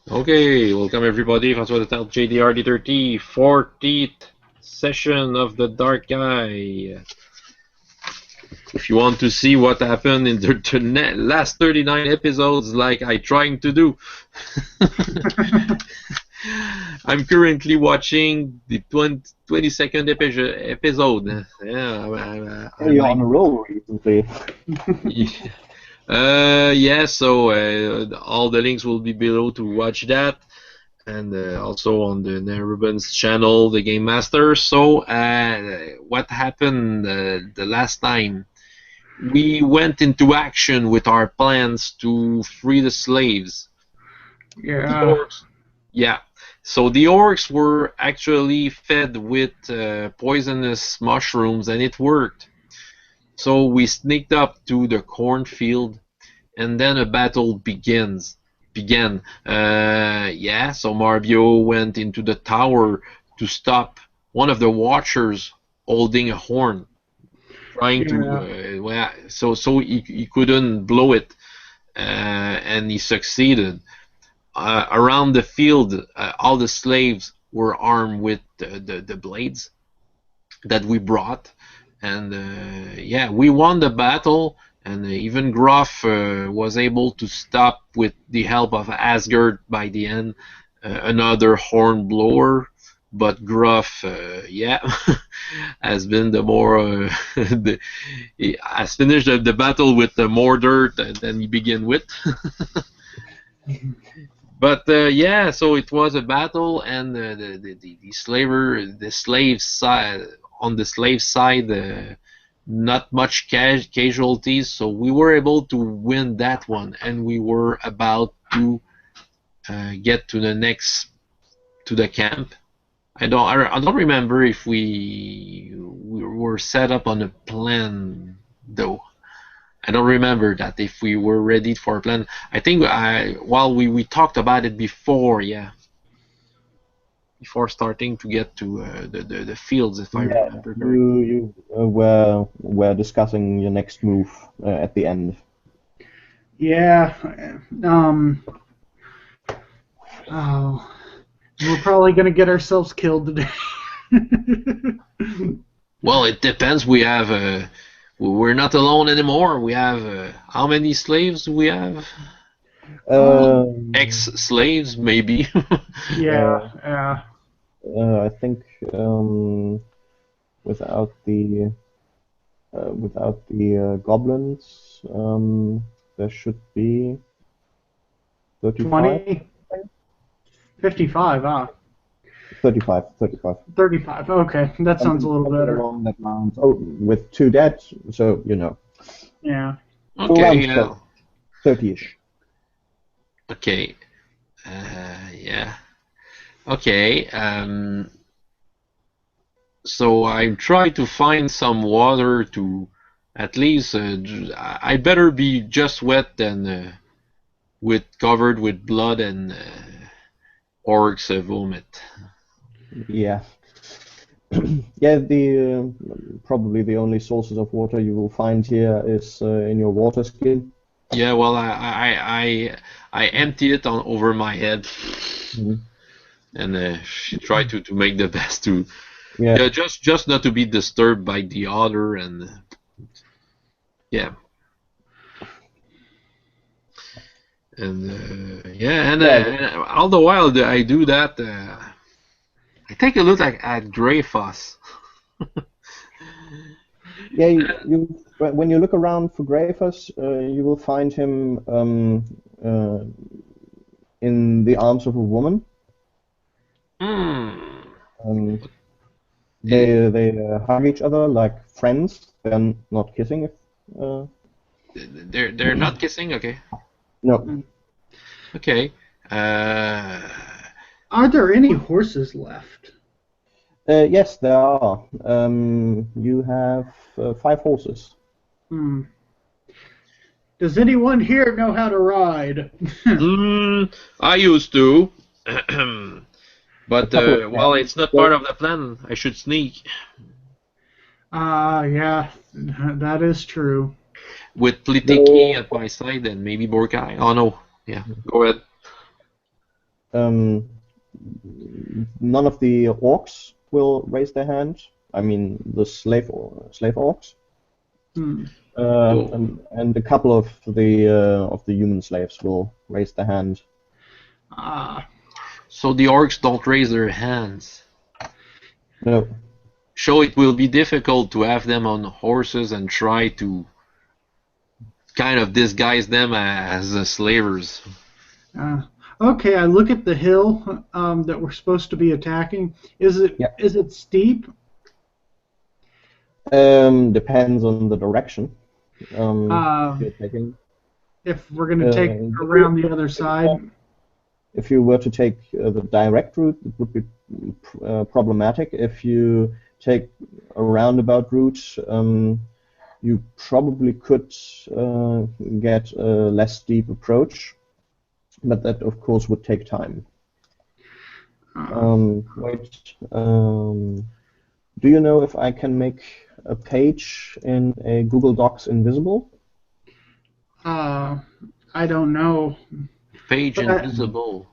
Okay, welcome everybody. François the JDRD30, 40th session of the Dark Guy. If you want to see what happened in the last 39 episodes, like I trying to do, I'm currently watching the 22nd episode. Yeah, You're on a roll recently. Yeah, so all the links will be below to watch that, and also on the Nerubin's channel, the Game Master. So, what happened the last time? We went into action with our plans to free the slaves. Yeah. The orcs, yeah. So the orcs were actually fed with poisonous mushrooms, and it worked. So we sneaked up to the cornfield, and then a battle began. Yeah, so Marbio went into the tower to stop one of the watchers holding a horn, trying to. Well, so he couldn't blow it, and he succeeded. Around the field, all the slaves were armed with the blades that we brought, and yeah, we won the battle. And even Gruff was able to stop, with the help of Asgard by the end, another horn blower. But Gruff, yeah, has been the more he has finished the battle with more dirt than he began with. But yeah, so it was a battle, and the slave side, on the slave side, not much casualties, so we were able to win that one, and we were about to get to the camp. I don't remember if we were set up on a plan though. I don't remember that, if we were ready for a plan. I think while we talked about it before, yeah, before starting to get to the fields, if I remember correctly. You were discussing your next move at the end. Yeah. Oh, we're probably gonna get ourselves killed today. Well, it depends. We have we're not alone anymore. We have how many slaves do we have? Ex-slaves, maybe. Yeah. I think without the goblins, there should be 35. 20? 55, 35. 35, okay, that sounds a little better. Along that lines. Oh, with 2 dead, so you know. Yeah. Okay, yeah. 30-ish. Okay. Yeah. Okay. So I try to find some water to, at least, I better be just wet than covered with blood and orcs vomit. Yeah. Yeah, probably the only sources of water you will find here is in your water skin. Yeah, well, I empty it over my head, and she tried to make the best to, yeah, just not to be disturbed by the other, and yeah, and yeah, and all the while that I do that, I take a look at Greyfoss. Yeah, when you look around for Greyfoss, you will find him in the arms of a woman. They hug each other like friends. They're not kissing. They're not kissing. Okay. No. Okay. Are there any horses left? Yes, there are. You have 5 horses. Does anyone here know how to ride? I used to. But, well, it's not part of the plan. I should sneak. Yeah, that is true. With Plitiki at my side and maybe Borkai. Oh, no. Yeah, go ahead. Um, none of the orcs will raise their hand. I mean, the slave orcs, Hmm. Oh. and a couple of the human slaves will raise their hand. Ah. So the orcs don't raise their hands. No. So it will be difficult to have them on horses and try to kind of disguise them as slavers. Okay, I look at the hill that we're supposed to be attacking. Is it Yeah. is it steep? Depends on the direction Uh, you're taking. if we're going to take If around the other side. if you were to take the direct route, it would be problematic. If you take a roundabout route, you probably could get a less steep approach, but that of course would take time. Wait, do you know if I can make a page in a Google Docs invisible? I don't know. Page But invisible.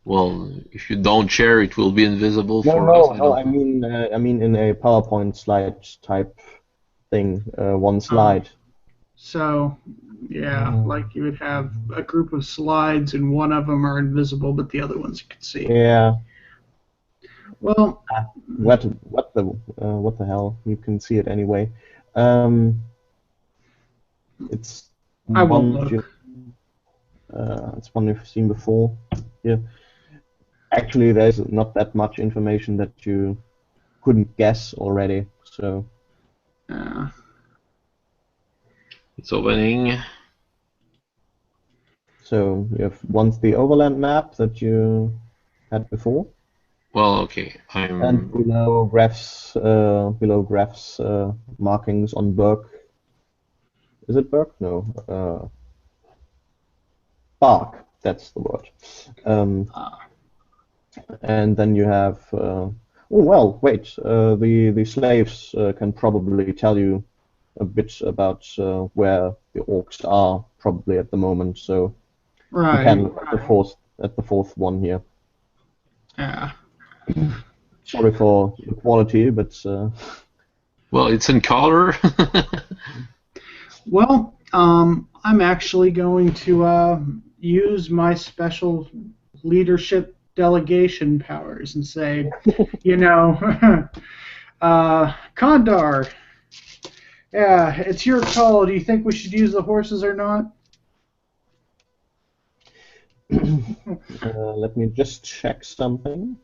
Well, if you don't share, it will be invisible No, for us. no. I mean in a PowerPoint slide type thing, one slide. So, yeah, like you would have a group of slides and one of them are invisible, but the other ones you can see. Yeah. Well, What the hell? You can see it anyway. It's I won't one look. it's one you've seen before. Yeah. Actually, there's not that much information that you couldn't guess already. So It's opening. so you have once the overland map that you had before. Well, okay. And below graphs markings on Berg. Is it Berg? No. Bark. That's the word. And then you have. Oh well, wait. The slaves can probably tell you a bit about where the orcs are probably at the moment. So right. you can look at the fourth one here. Yeah. Sorry for the quality, but. Well, it's in color. Well, I'm actually going to use my special leadership delegation powers and say, Kondar, yeah, it's your call. Do you think we should use the horses or not? Let me just check something.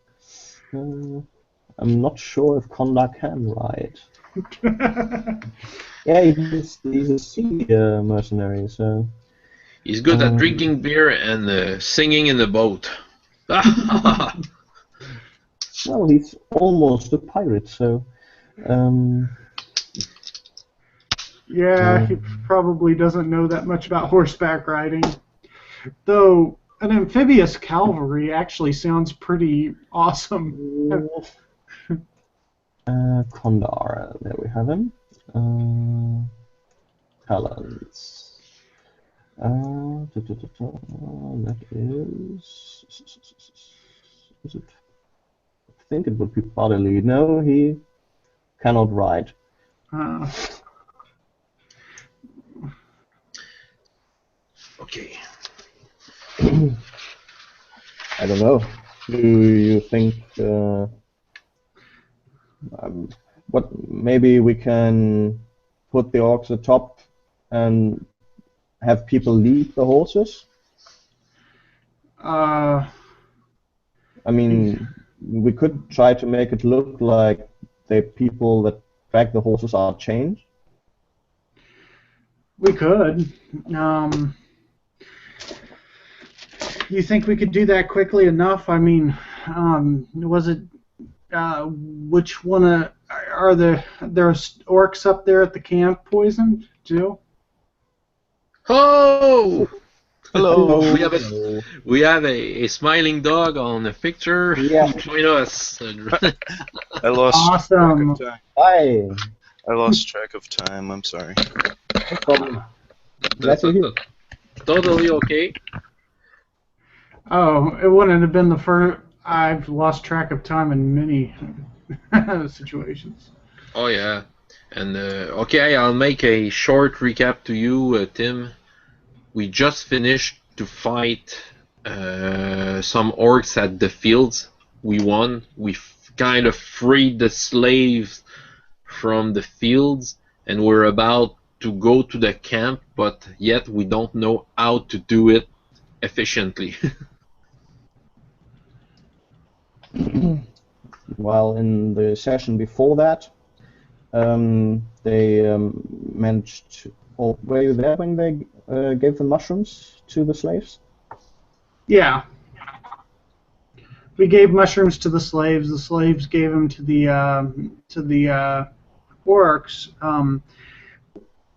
I'm not sure if Kondar can ride. Yeah, he's a sea mercenary, so. He's good at drinking beer and singing in the boat. Well, he's almost a pirate, so. Yeah, he probably doesn't know that much about horseback riding. Though an amphibious cavalry actually sounds pretty awesome. Kondar, there we have him. Talents. That is. Is it? I think it would be bodily. No, he cannot ride. Okay. I don't know. Do you think what maybe we can put the orcs atop and have people lead the horses? I mean, we could try to make it look like the people that drag the horses are chained. We could. You think we could do that quickly enough? I mean, was it which one are there's orcs up there at the camp poisoned too? Oh! Hello. We have a smiling dog on the picture. Yeah. Join us. I lost Awesome. track of time. Hi. I lost track of time. I'm sorry. No problem. Glad to hear. Totally okay. Oh, it wouldn't have been the first. I've lost track of time in many situations. Oh yeah. And okay, I'll make a short recap to you, Tim. We just finished to fight some orcs at the fields. We won. We kind of freed the slaves from the fields, and we're about to go to the camp, but yet we don't know how to do it efficiently. While in the session before that, they managed to... Oh, were you there when they gave the mushrooms to the slaves? Yeah. We gave mushrooms to the slaves. The slaves gave them to the orcs.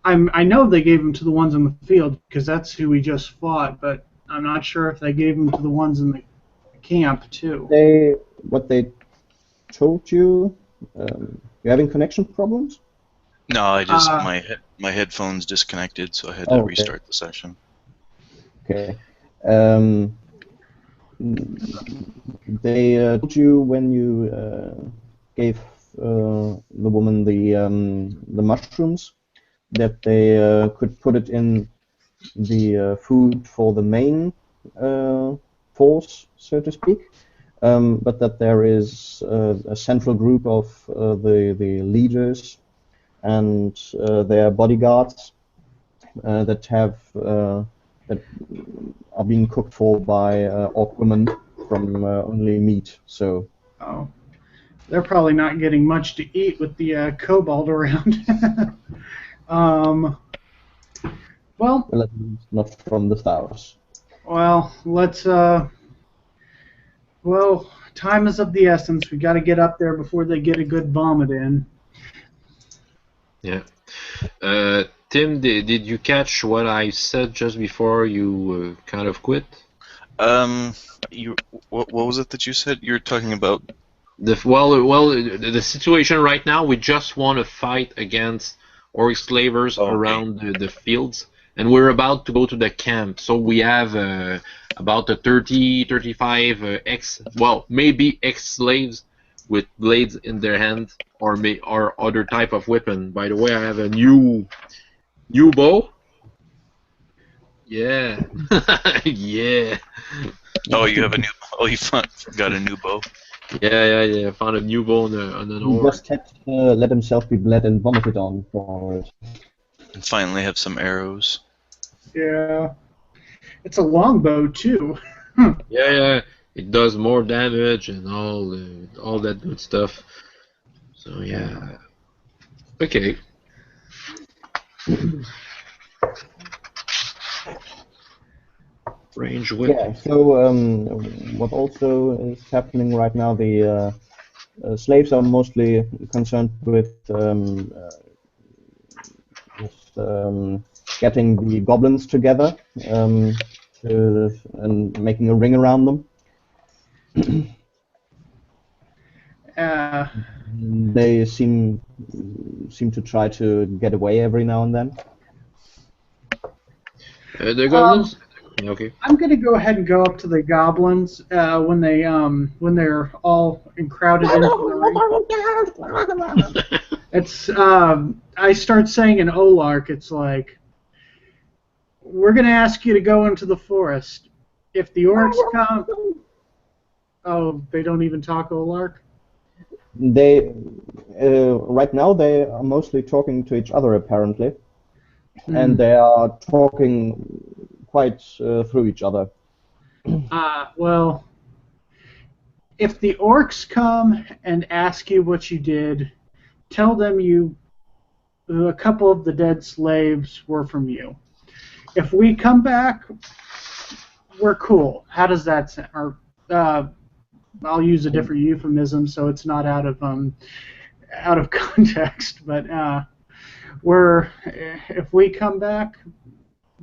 I know they gave them to the ones in the field because that's who we just fought, but I'm not sure if they gave them to the ones in the camp too. What they told you? You're having connection problems? No, I just my headphones disconnected, so I had to restart the session. Okay. They told you when you gave the woman the mushrooms that they could put it in the food for the main force, so to speak, but that there is a central group of the leaders and their bodyguards that have that are being cooked for by orc women from only meat. So. Oh, they're probably not getting much to eat with the kobold around. Well, not from the stars. Well, let's. Well, time is of the essence. We got to get up there before they get a good vomit in. Yeah. Tim, did you catch what I said just before you kind of quit? What was it that you said? You're talking about the situation right now. We just want to fight against orc slavers around the fields, and we're about to go to the camp. So we have about 35 maybe ex-slaves with blades in their hand, or other type of weapon. By the way, I have a new bow. Yeah. Yeah. Oh, you have a new. Oh, you got a new bow. Yeah. Found a new bow on an He orc. just had to let himself be bled and vomited on for it. And finally have some arrows. Yeah. It's a longbow too. Yeah. It does more damage and all that good stuff. So yeah. Okay. Range whip. Yeah. So what also is happening right now? The slaves are mostly concerned with getting the goblins together and making a ring around them. They seem to try to get away every now and then. The goblins. Okay. I'm gonna go ahead and go up to the goblins when they're all crowded into the ring. It's I start saying in Olark. It's like, we're gonna ask you to go into the forest. If the orcs come, they don't even talk Olark. They right now they are mostly talking to each other apparently, and they are talking quite through each other. Well, if the orcs come and ask you what you did, tell them a couple of the dead slaves were from you. If we come back, we're cool. How does that sound? Or I'll use a different euphemism so it's not out of context. But if we come back,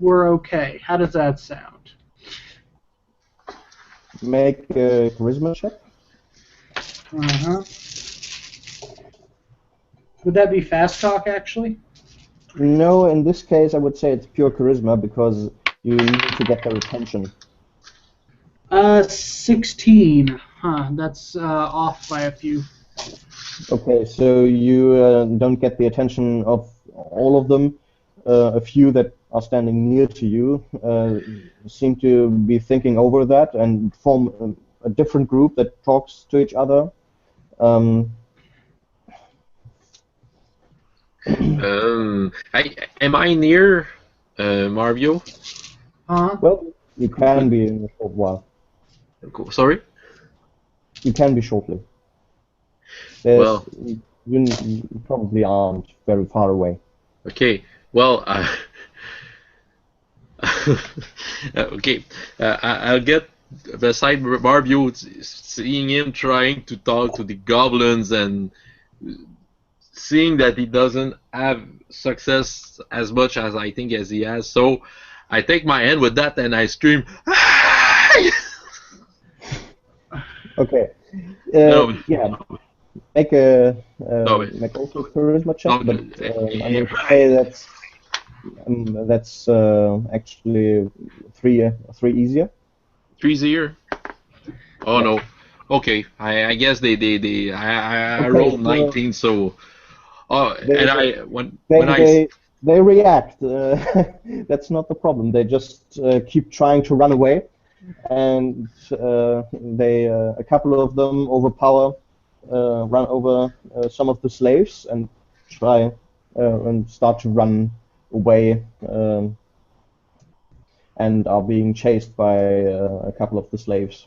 we're okay. How does that sound? Make a charisma check. Would that be fast talk, actually? No, in this case I would say it's pure charisma because you need to get their attention. 16. Huh, that's off by a few. Okay, so you don't get the attention of all of them. A few that are standing near to you seem to be thinking over that and form a different group that talks to each other. Um, Am I near Marvio? Huh? well, you can be in a short while. Sorry? You can be shortly. There's, Well, you probably aren't very far away. okay. Well, okay. I'll get beside Barbio, seeing him trying to talk to the goblins and seeing that he doesn't have success as much as I think as he has. So I take my hand with that and I scream. Okay. No, Yeah. Make a no, make also a charisma check, no, but I'm going to say that's actually three easier. 3-0. Oh Yeah. no. Okay. I guess I Okay. rolled Well, 19. So they and I when they when I they, they react. That's not the problem. They just keep trying to run away, and they a couple of them overpower, run over some of the slaves and try and start to run away, and are being chased by a couple of the slaves.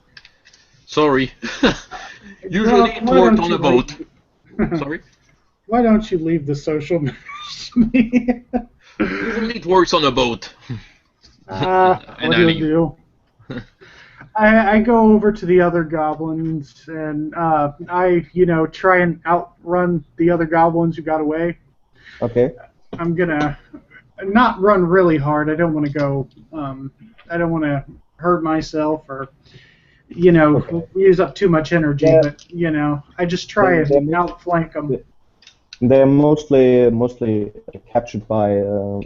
sorry. Usually Well, it why worked don't on you a boat. leave? Sorry. Why don't you leave the social matters to me? Usually it works on a boat. And What I do you leave. do? I go over to the other goblins and I, try and outrun the other goblins who got away. Okay. I'm gonna not run really hard. I don't want to go. I don't want to hurt myself or, Okay. use up too much energy. They're, But I just try they're, and most, outflank them. they're mostly captured by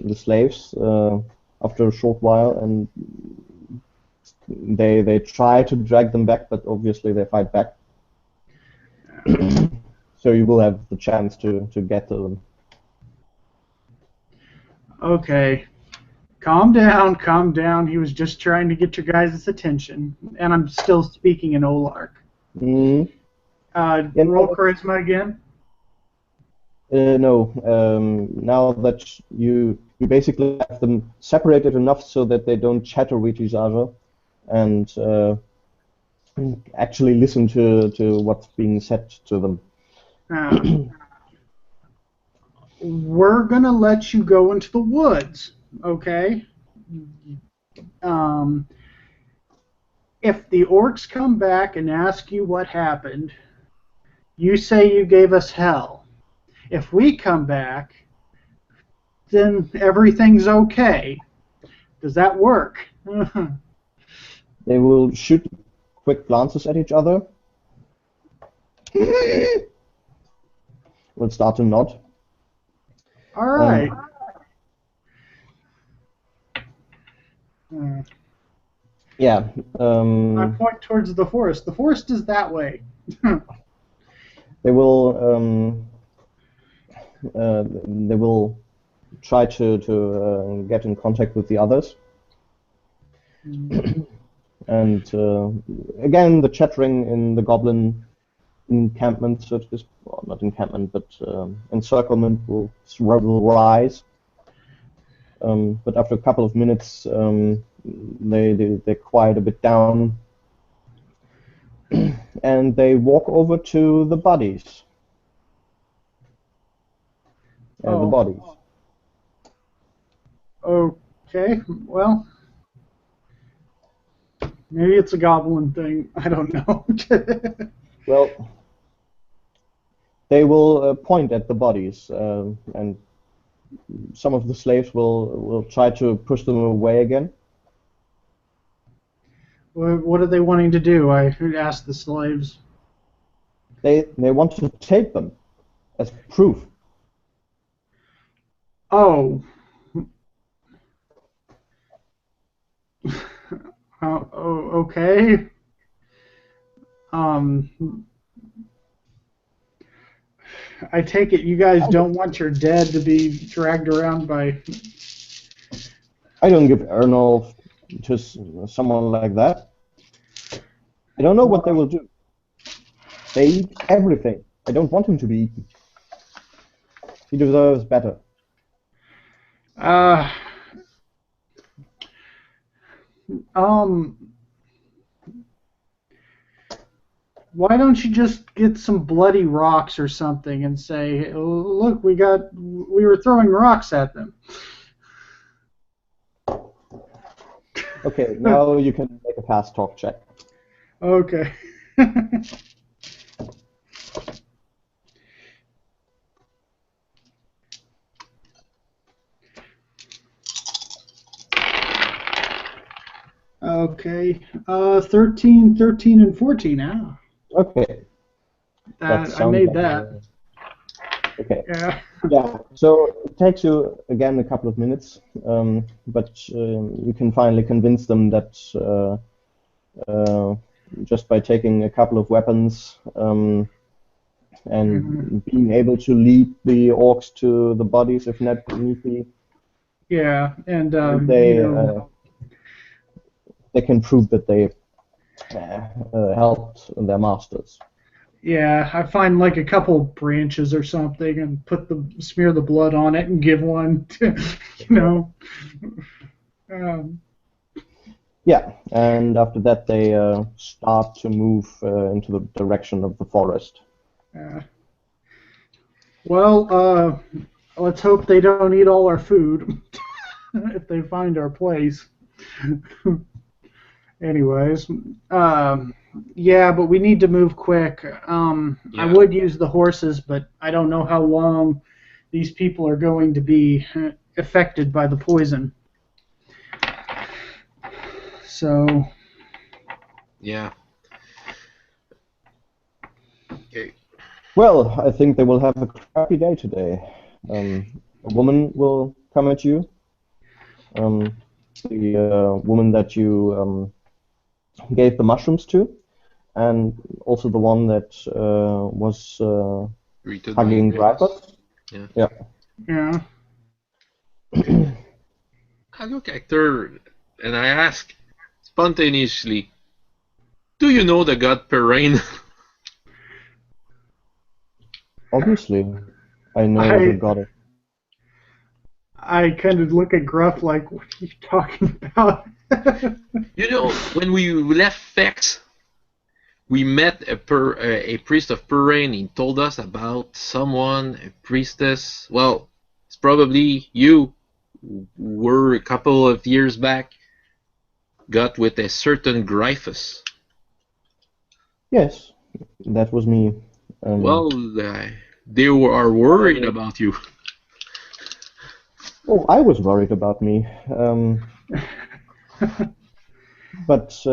the slaves after a short while, and they try to drag them back, but obviously they fight back. So you will have the chance to get to them. Okay. Calm down, calm down. He was just trying to get your guys' attention. And I'm still speaking in Olark. Mm. Roll charisma again. No. Now that you basically have them separated enough so that they don't chatter with each other, and actually listen to what's being said to them. We're going to let you go into the woods, okay? If the orcs come back and ask you what happened, you say you gave us hell. If we come back, then everything's okay. Does that work? They will shoot quick glances at each other. Will start to nod. All right. Yeah. I point towards the forest. The forest is that way. They will try to get in contact with the others. And again, the chattering in the goblin encampment, so to speak, well, not encampment, but encirclement will rise. But after a couple of minutes, they quiet a bit down, and they walk over to the bodies. The bodies. Okay, well, maybe it's a goblin thing. I don't know. Well, they will point at the bodies, and some of the slaves will try to push them away again. What are they wanting to do? I asked the slaves. They want to take them as proof. Oh. Okay. I take it you guys don't want your dead to be dragged around by... I don't give Ernolf to someone like that. I don't know what they will do. They eat everything. I don't want him to be eaten. He deserves better. Why don't you just get some bloody rocks or something and say, look, we were throwing rocks at them. Okay, now you can make a fast talk check. Okay. Okay. 13, 13, and 14 now. Okay. I made that. Okay. Yeah. Yeah. So it takes you again a couple of minutes, but you can finally convince them that just by taking a couple of weapons and being able to lead the orcs to the bodies if need be. Yeah, and they can prove that they helped their masters. Yeah, I find like a couple branches or something and smear the blood on it and give one to, Yeah, and after that they start to move into the direction of the forest. Well, let's hope they don't eat all our food if they find our place. Anyways, yeah, but we need to move quick. I would use the horses, but I don't know how long these people are going to be affected by the poison. So. Yeah. Okay. Well, I think they will have a crappy day today. A woman will come at you. The woman that you gave the mushrooms to, and also the one that was hugging Dreyfus. Yeah. Yeah. I look at her and I ask spontaneously, "Do you know the god Perrain?" Obviously, I know the goddess. I kind of look at Gruff like, what are you talking about? You know, when we left Fex, we met a priest of Perrain. He told us about someone, a priestess. Well, it's probably you, who were a couple of years back, got with a certain Gryphus. Yes, that was me. Well, they are worried about you. Oh, I was worried about me. But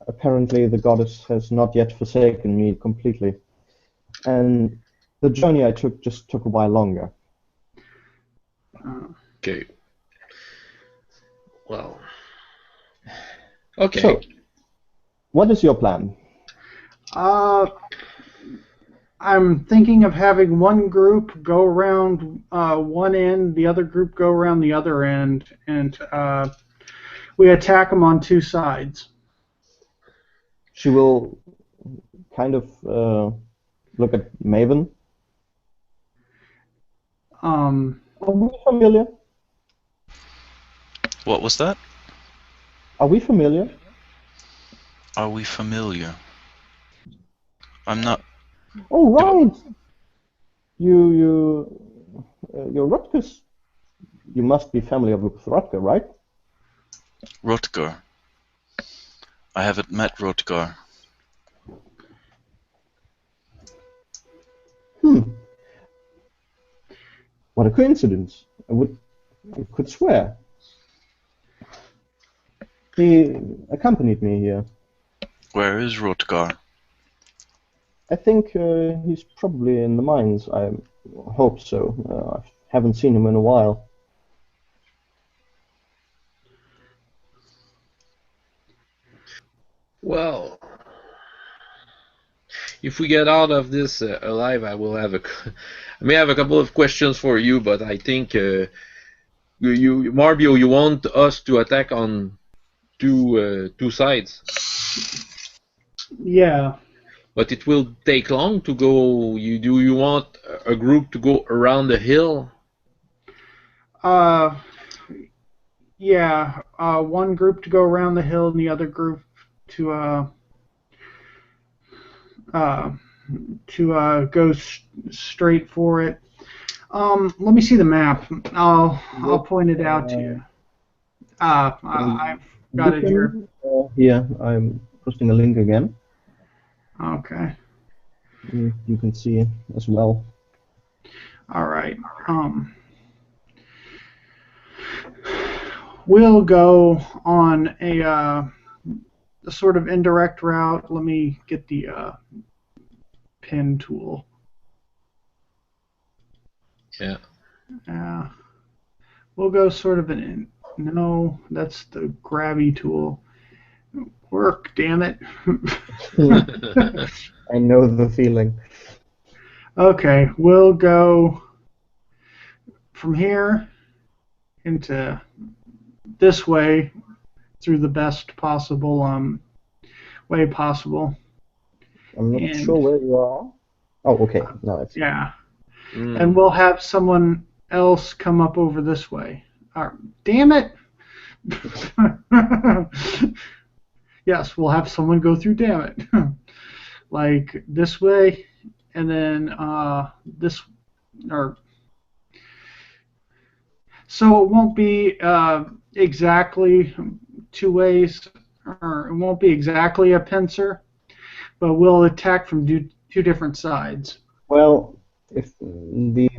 apparently the goddess has not yet forsaken me completely. And the journey I took just took a while longer. Okay. Well. Okay. So, what is your plan? I'm thinking of having one group go around one end, the other group go around the other end, and we attack them on two sides. She will kind of look at Maven. Are we familiar? What was that? Are we familiar? Are we familiar? I'm not. Oh, right! You're Rutgers. You must be family of Rutger, right? Rutger. I haven't met Rutger. What a coincidence. I could swear. He accompanied me here. Where is Rutger? I think he's probably in the mines. I hope so. I haven't seen him in a while. Well, if we get out of this alive, I will have I may have a couple of questions for you, but I think Marbio, you want us to attack on two sides, Yeah. but it will take long to go. You want a group to go around the hill? Yeah. One group to go around the hill, and the other group to go straight for it. Let me see the map. I'll point it out to you. I've got it here. Here, I'm posting a link again. Okay. You can see it as well. All right. We'll go on a sort of indirect route. Let me get the pen tool. Yeah. We'll go sort of no, that's the grabby tool. Work, damn it. I know the feeling. Okay, we'll go from here into this way through the best possible way possible. I'm not sure where you are. Oh, okay. No, it's yeah. And we'll have someone else come up over this way. Damn it! Yes, we'll have someone go through. Damn it! Like this way, and then this, or so it won't be exactly two ways, or it won't be exactly a pincer, but we'll attack from two different sides. Well, if the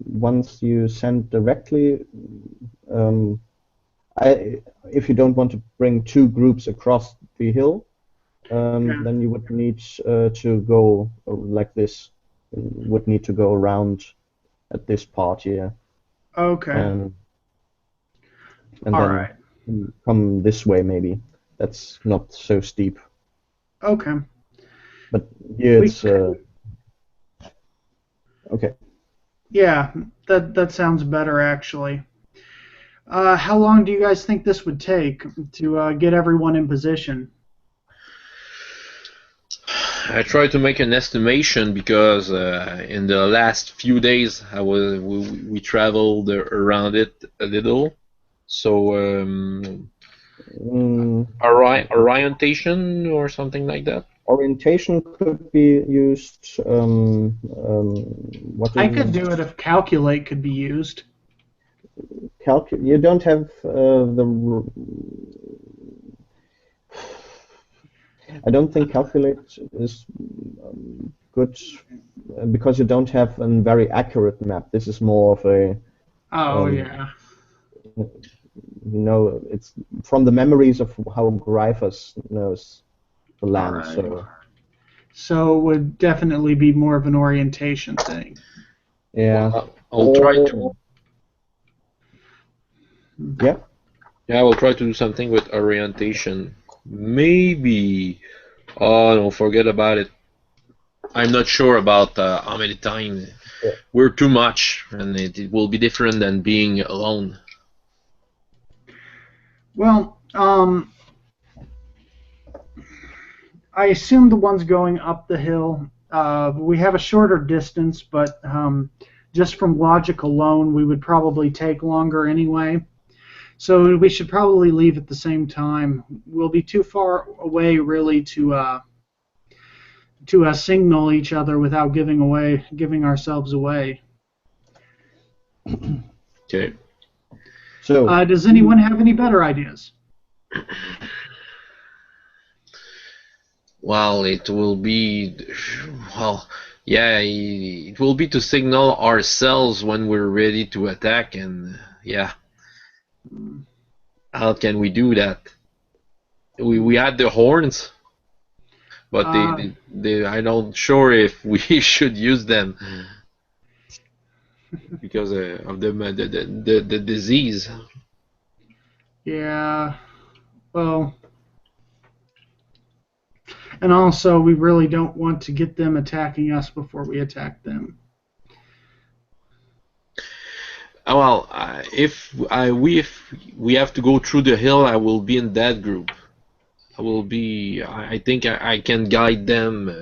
ones you send directly, if you don't want to bring two groups across the hill, then you would need to go like this. You would need to go around at this part here. Okay. And All then right. come this way maybe. That's not so steep. Okay. But here it's okay. Yeah, that sounds better actually. How long do you guys think this would take to get everyone in position? I tried to make an estimation because in the last few days we traveled around it a little. So orientation or something like that. Orientation could be used. I could do it if calculate could be used. You don't have the. I don't think calculate is good because you don't have a very accurate map. This is more of a. Yeah. You know, it's from the memories of how Gryphus knows the land. Right. So it would definitely be more of an orientation thing. Yeah. Well, I'll try to. Yeah. Yeah, I will try to do something with orientation. Maybe. Oh no, forget about it. I'm not sure about how many times. Yeah. We're too much, and it will be different than being alone. Well, I assume the ones going up the hill, we have a shorter distance, but just from logic alone, we would probably take longer anyway. So we should probably leave at the same time. We'll be too far away, really, to signal each other without giving ourselves away. Okay. So, does anyone have any better ideas? Well, it will be, well, yeah, it will be to signal ourselves when we're ready to attack, and yeah, how can we do that? We had the horns, but I'm not sure if we should use them because of the disease. Yeah, well, And also, we really don't want to get them attacking us before we attack them. Well, if we have to go through the hill, I will be in that group. I will be. I think I can guide them.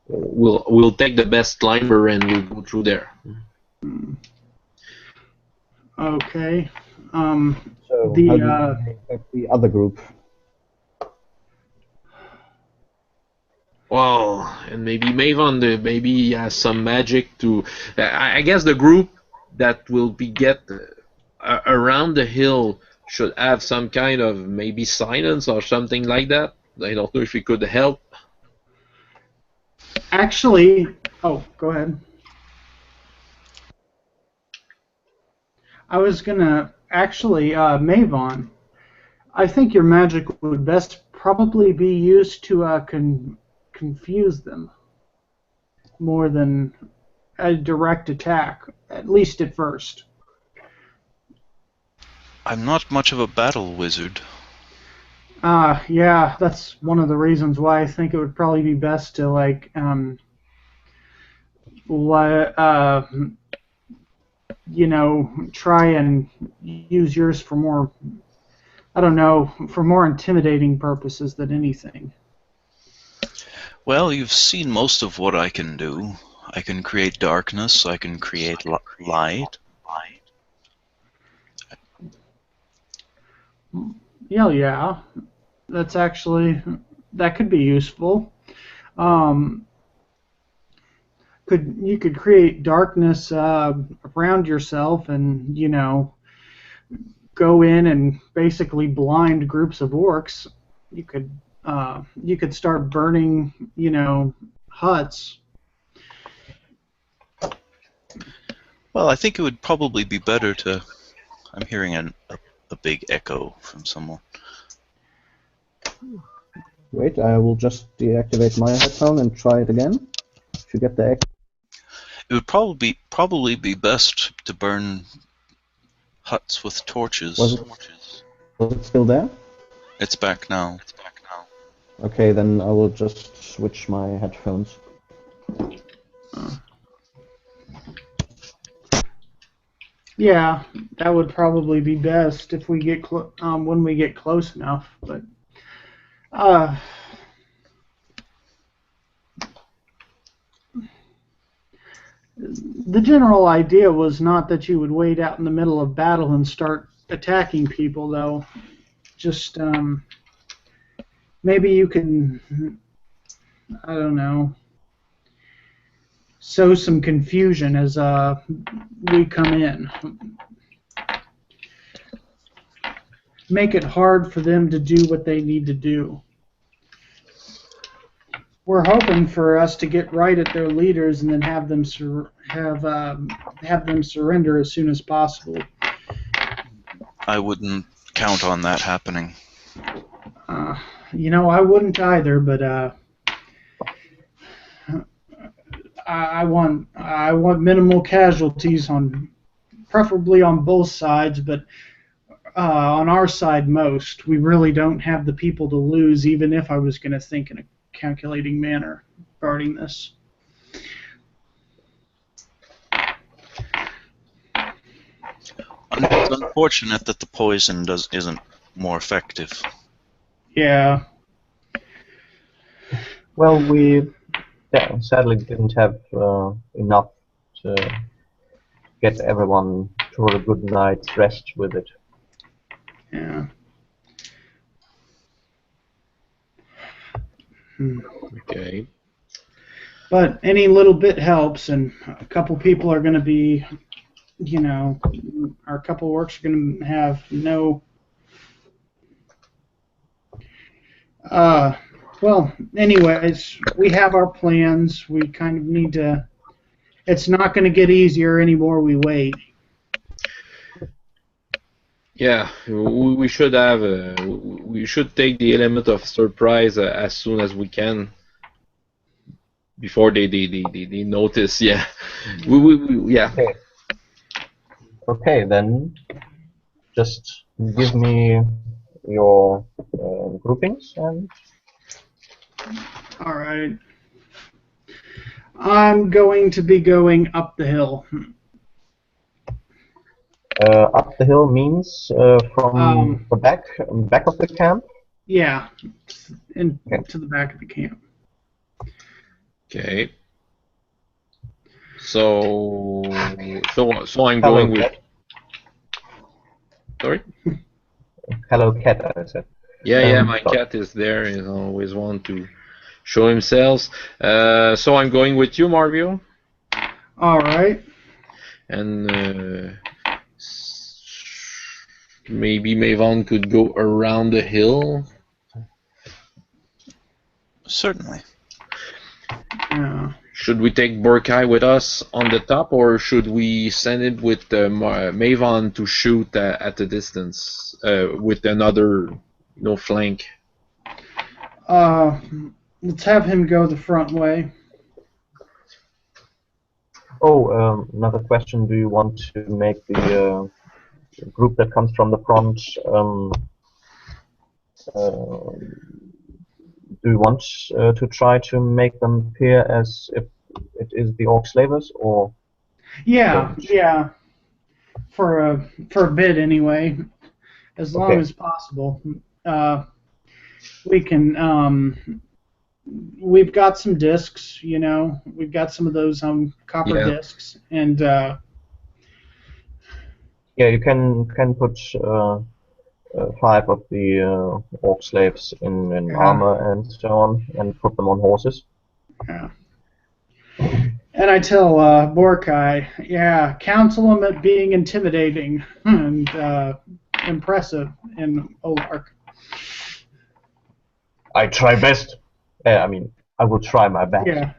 We'll take the best climber and we'll go through there. Okay. So how do you affect the other group? Well, and maybe Maven, maybe has some magic to. I guess the group that will be get around the hill should have some kind of maybe silence or something like that. I don't know if it could help. Actually, oh, go ahead. I was gonna actually, Mavon. I think your magic would best probably be used to confuse them more than a direct attack, at least at first. I'm not much of a battle wizard. Yeah, that's one of the reasons why I think it would probably be best to try and use yours for more, I don't know, for more intimidating purposes than anything. Well, you've seen most of what I can do. I can create darkness, I can create light. Yeah, that's actually, that could be useful. You could create darkness around yourself, and go in and basically blind groups of orcs. You could start burning huts. Well, I think it would probably be better to. I'm hearing a big echo from someone. Wait, I will just deactivate my headphone and try it again. If you get the echo. It would probably be best to burn huts with torches. Was it still there? It's back now. Okay, then I will just switch my headphones. Yeah, that would probably be best if we get when we get close enough. But the general idea was not that you would wait out in the middle of battle and start attacking people, though. Just maybe you can, I don't know, sow some confusion as we come in. Make it hard for them to do what they need to do. We're hoping for us to get right at their leaders and then have them surrender as soon as possible. I wouldn't count on that happening. I wouldn't either, but I want minimal casualties preferably on both sides, but on our side most. We really don't have the people to lose, even if I was going to think in a calculating manner regarding this. It's unfortunate that the poison isn't more effective. Yeah. Well, we sadly didn't have enough to get everyone to a good night's rest with it. Yeah. Okay. But any little bit helps, and a couple people are going to be, our couple orcs are going to have no. Well, anyways, we have our plans. We kind of need to. It's not going to get easier any more we wait. Yeah, we should have. We should take the element of surprise as soon as we can, before they notice. Yeah, yeah. Okay, then just give me your groupings and All right. I'm going to be going up the hill. Up the hill means from the back of the camp. Yeah, Okay. into the back of the camp. Okay. So I'm Hello, going with. cat. Sorry. Hello, cat. I said. Yeah, my sorry. cat is there. He always want to show himself. So I'm going with you, Marvio. All right. And maybe Mavon could go around the hill. Certainly. Yeah. Should we take Borkai with us on the top, or should we send it with Mavon to shoot at the distance with another, flank? Let's have him go the front way. Oh, another question. Do you want to make the group that comes from the front? Do you want to try to make them appear as if it is the Orc slavers, or? Yeah, yeah. For a bit anyway, as long as possible. We can. We've got some discs, We've got some of those copper discs, and yeah, you can put 5 of the Orc slaves in armor and so on, and put them on horses. Yeah. And I tell Borkai, counsel him at being intimidating and impressive in Olark. I try best. I mean, I will try my best. Yeah.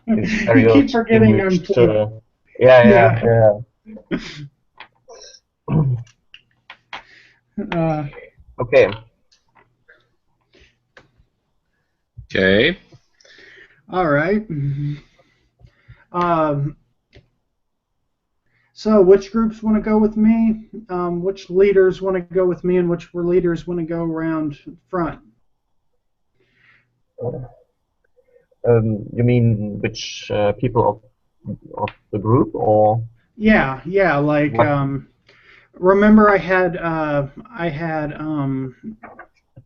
It's very you keep forgetting I'm yeah. Okay. Okay. All right. So which groups want to go with me? Which leaders want to go with me, and which leaders want to go around front? You mean which people of the group, or? Yeah. Like, remember I had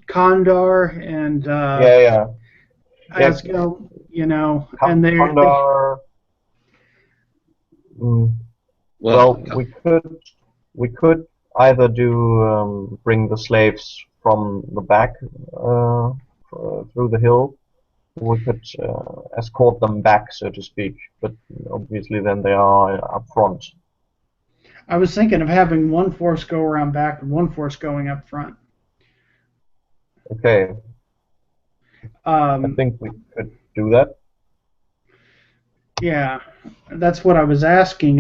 Kondar and Asgel, and they. Kondar. Well, we could either do bring the slaves from the back through the hill. We could escort them back, so to speak, but obviously then they are up front. I was thinking of having one force go around back and one force going up front. Okay. I think we could do that. Yeah, that's what I was asking.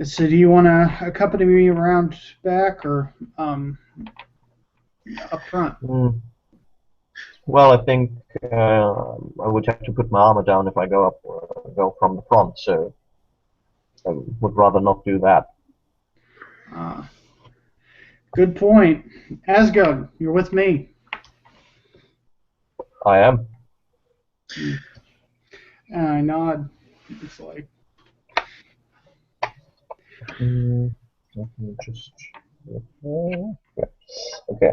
So do you want to accompany me around back or up front? Well, I think I would have to put my armor down if I go from the front, so I would rather not do that. Good point. Asgard, you're with me. I am. And I nod. It's like. Let me just. Okay.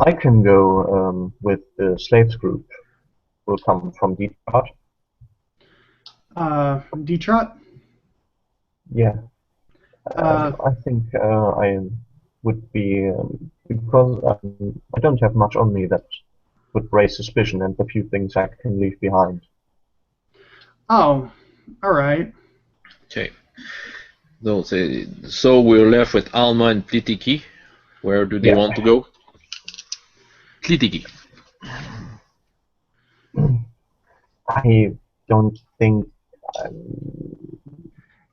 I can go with the slaves group. Will come from Detroit. Detroit? Yeah. I think I would be because I don't have much on me that would raise suspicion, and the few things I can leave behind. Oh, all right. Okay. So we're left with Alma and Plitiki. Where do they want to go? Plitiki. I don't think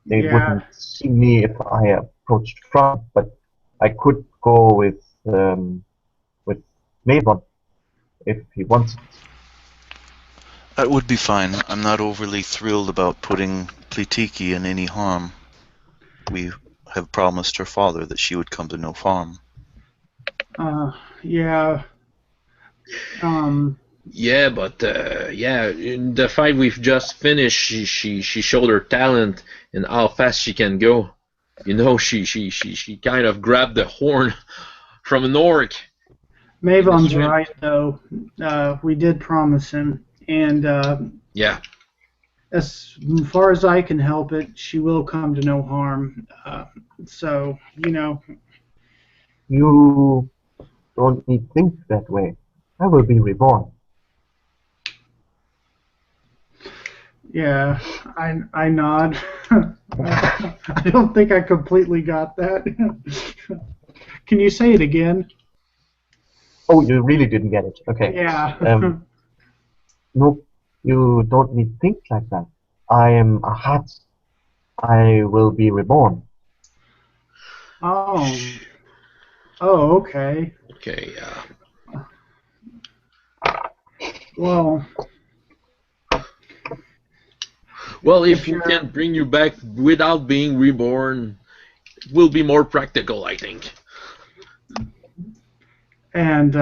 they wouldn't see me if I approached front, but I could go with Mavon if he wants it. That would be fine. I'm not overly thrilled about putting Plitiki in any harm. We have promised her father that she would come to no harm. Yeah. Yeah, but in the fight we've just finished, she showed her talent and how fast she can go. You know, she kind of grabbed the horn from an orc. Mavon's right, though. We did promise him, and Yeah. as far as I can help it, she will come to no harm. So, you know. You don't need to think that way. I will be reborn. Yeah, I nod. I don't think I completely got that. Can you say it again? Oh, you really didn't get it. Okay. Yeah. Nope. You don't need to think like that. I am a hat. I will be reborn. Oh. Oh, okay. Okay. Well. Well, if we can bring you back without being reborn, it will be more practical, I think. And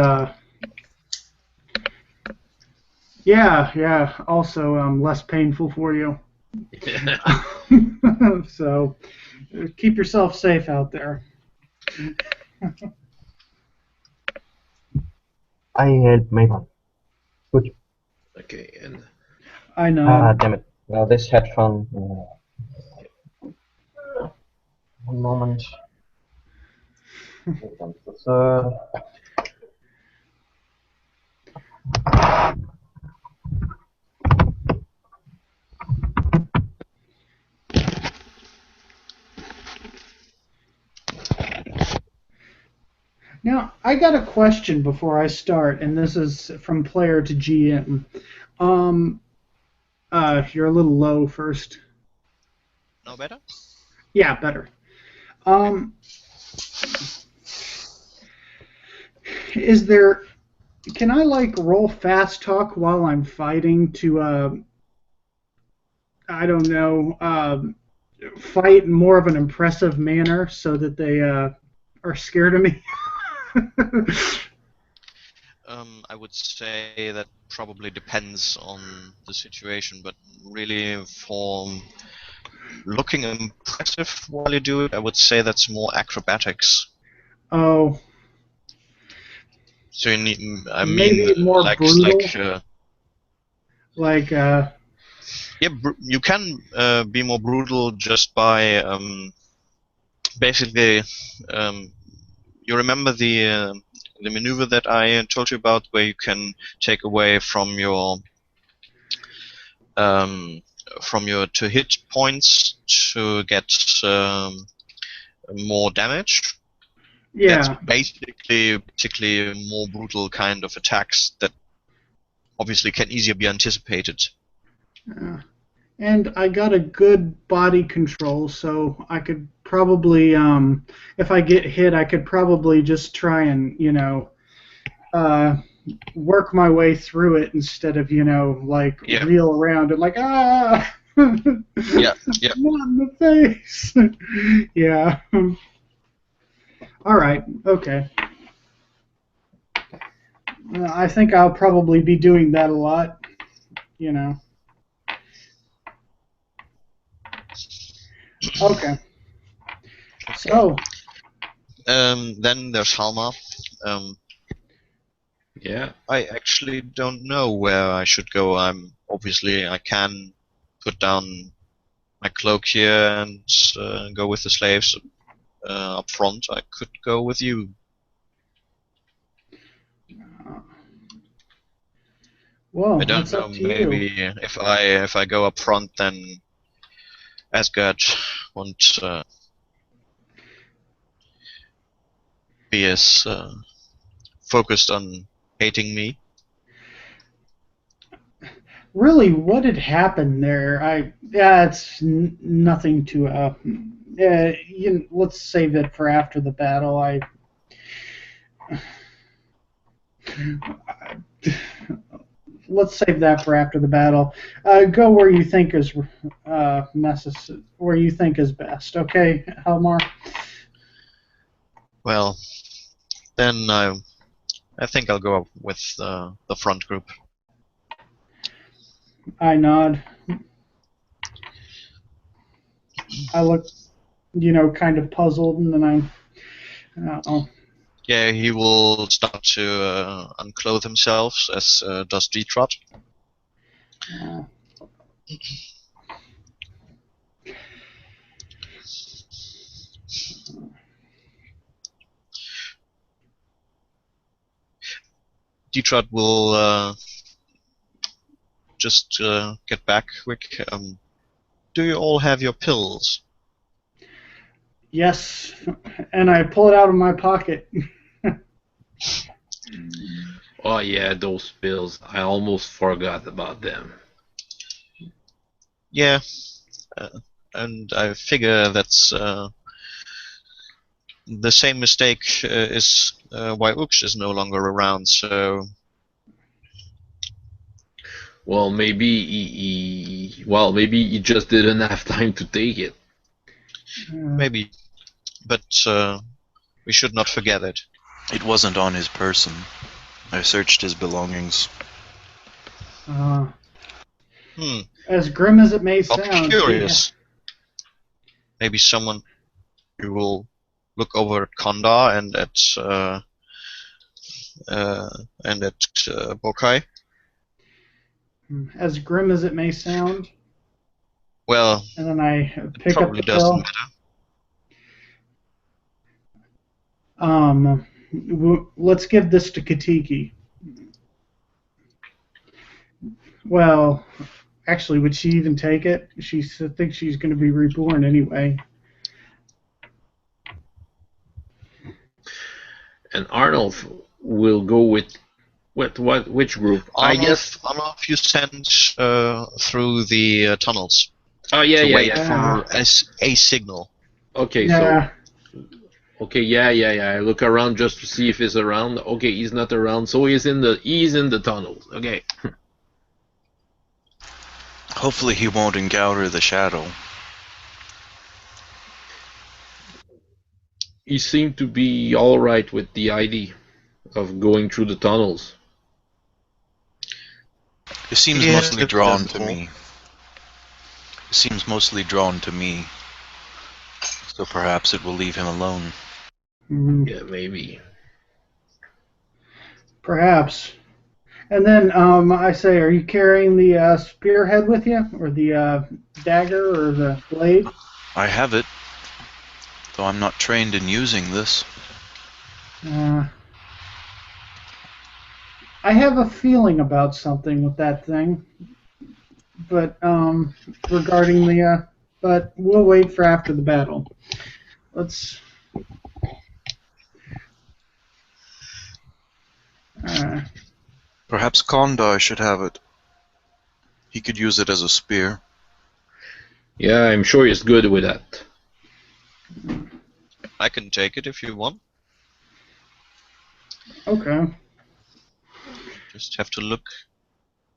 yeah. Also, less painful for you. So, keep yourself safe out there. I help Mabel. Good. Okay, and I know. Damn it. Now this headphone. One moment. Here comes the third. Now, I got a question before I start, and this is from player to GM. You're a little low first. No better? Yeah, better. Is there? Can I roll fast talk while I'm fighting to I don't know, fight in more of an impressive manner so that they are scared of me? I would say that probably depends on the situation, but really for looking impressive while you do it, I would say that's more acrobatics. Oh. So you need, I Maybe mean, more brutal? Yeah, you can be more brutal just by basically. You remember the maneuver that I told you about, where you can take away from your to hit points to get more damage. Yeah. That's basically more brutal kind of attacks that obviously can easier be anticipated. And I got a good body control, so I could probably, if I get hit, I could probably just try and, work my way through it instead of, reel around and ah! Yeah. Not in the face. Yeah. All right. Okay. I think I'll probably be doing that a lot. Okay. So. Then there's Halma. Yeah. I actually don't know where I should go. I can put down my cloak here and go with the slaves up front. I could go with you. Well, I don't know. Maybe if I go up front, then Asgard won't be as focused on hating me. Really, what had happened there? It's nothing to. Let's save it for after the battle. let's save that for after the battle. Go where you think is necessary, where you think is best. Okay, Helmar. Well, then I think I'll go up with the front group. I nod. I look, kind of puzzled, and then Yeah, he will start to unclothe himself, as does D-Trot. D-Trot will just get back quick. Do you all have your pills? yes, and I pull it out of my pocket. Oh yeah, those pills. I almost forgot about them. Yeah, and I figure that's the same mistake is why Ux is no longer around, so... Well, maybe maybe he just didn't have time to take it. Maybe, but we should not forget it. It wasn't on his person. I searched his belongings. As grim as it may I'm sound. curious. Maybe someone who will look over at Kondar and at Bokai. As grim as it may sound. Well, and then I pick up probably the doesn't pill. Let's give this to Katiki. Well, actually, would she even take it? She thinks she's going to be reborn anyway. And Arnold will go with which group? I guess Arnold, you sent through the tunnels. Oh yeah, to yeah, wait yeah. for a signal. Okay, Yeah. so okay, yeah. I look around just to see if he's around. Okay, he's not around, so he's in the tunnels. Okay. Hopefully he won't encounter the shadow. He seemed to be all right with the idea of going through the tunnels. It seems mostly drawn to me. It seems mostly drawn to me. So perhaps it will leave him alone. Yeah, maybe. Perhaps. And then I say, are you carrying the spearhead with you, or the dagger, or the blade? I have it, though I'm not trained in using this. I have a feeling about something with that thing, but regarding the but we'll wait for after the battle. Let's. Perhaps Kondar should have it. He could use it as a spear. Yeah, I'm sure he's good with that. I can take it if you want. Okay. Just have to look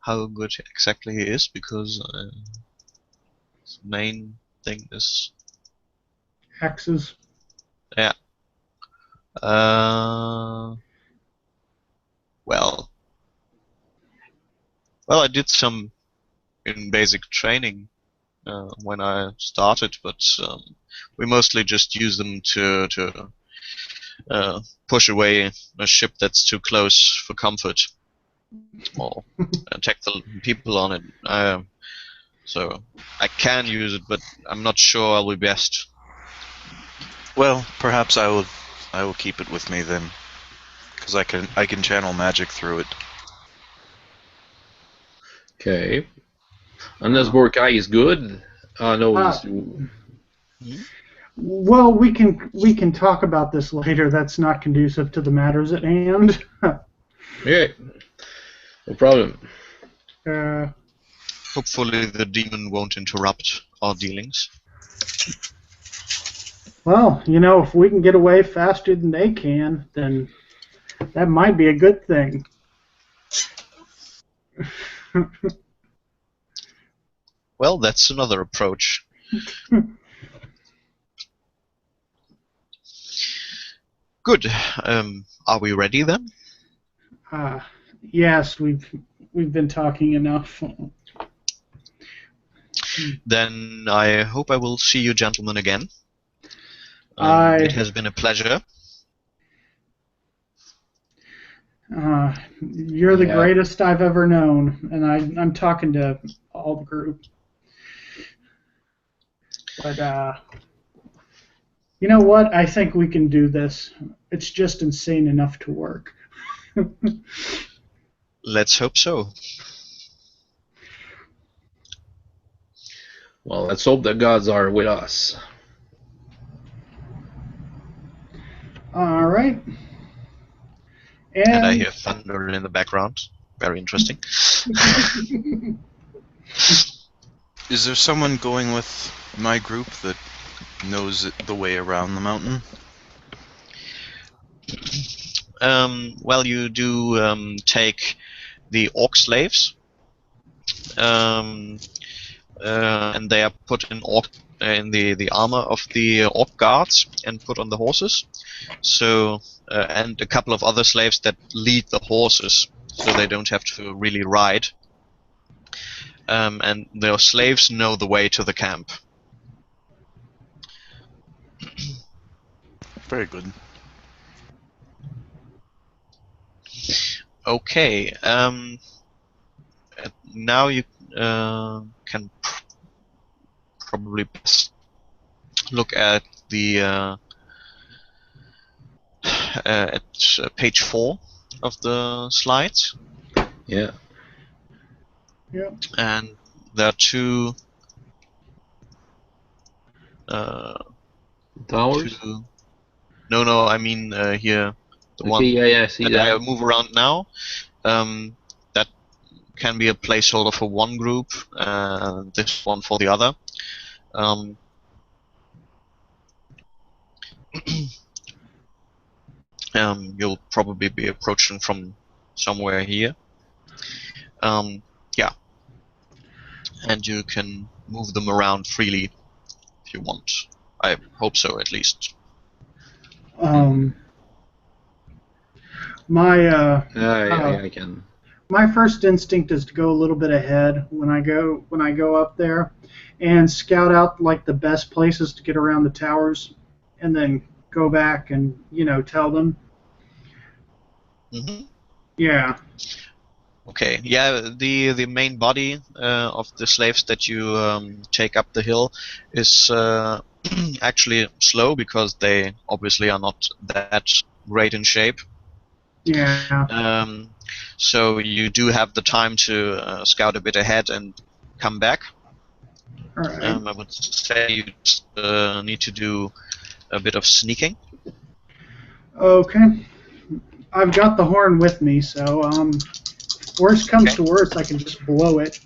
how good exactly he is, because his main thing is Hexes. Yeah. Well, I did some in basic training when I started, but we mostly just use them to push away a ship that's too close for comfort, or attack the people on it. So I can use it, but I'm not sure I'll be best. Well, perhaps I will keep it with me then, because I can channel magic through it. Okay. Unless Borkai is good. No, he's... Well, we can talk about this later. That's not conducive to the matters at hand. Yeah, no problem. Hopefully the demon won't interrupt our dealings. Well, if we can get away faster than they can, then that might be a good thing. Well, that's another approach. Good. Are we ready then? Yes, we've been talking enough. Then I hope I will see you gentlemen again. It has been a pleasure. You're the greatest I've ever known, and I'm talking to all the group. But you know what? I think we can do this. It's just insane enough to work. Let's hope so. Well, let's hope the gods are with us. All right. And I hear thunder in the background. Very interesting. Is there someone going with my group that knows the way around the mountain? Well, you do take the orc slaves, and they are put in the armor of the orc guards and put on the horses. So, and a couple of other slaves that lead the horses, so they don't have to really ride. And their slaves know the way to the camp. Very good. Okay. Now you can probably look at the at page 4 of the slides. Yeah. Yep. And there are two Towers? No, I mean here. The Okay, one yeah, I see that that. I move around now. That can be a placeholder for one group, this one for the other. You'll probably be approaching from somewhere here. Yeah. And you can move them around freely if you want. I hope so, at least. I can. My first instinct is to go a little bit ahead when I go up there, and scout out like the best places to get around the towers, and then go back and tell them. Mm-hmm. Yeah. Okay. Yeah. The main body of the slaves that you take up the hill is actually slow because they obviously are not that great in shape. Yeah. So you do have the time to scout a bit ahead and come back. All right. I would say you just, need to do a bit of sneaking. Okay. I've got the horn with me, so worst comes to worst, I can just blow it.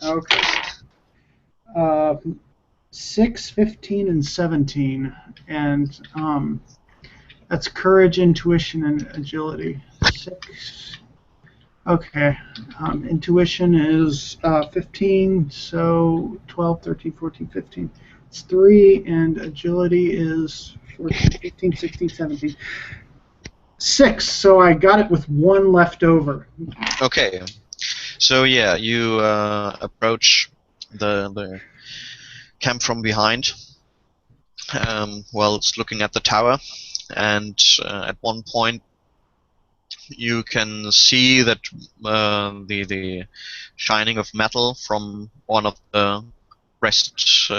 Okay. 6, 15, and 17, and that's courage, intuition, and agility. 6. Okay. Intuition is 15, so 12, 13, 14, 15. It's 3, and agility is 14, 15, 16, 17. 6, so I got it with 1 left over. Okay. So yeah, you approach the camp from behind. Well, it's looking at the tower, and at one point you can see that the shining of metal from one of the breast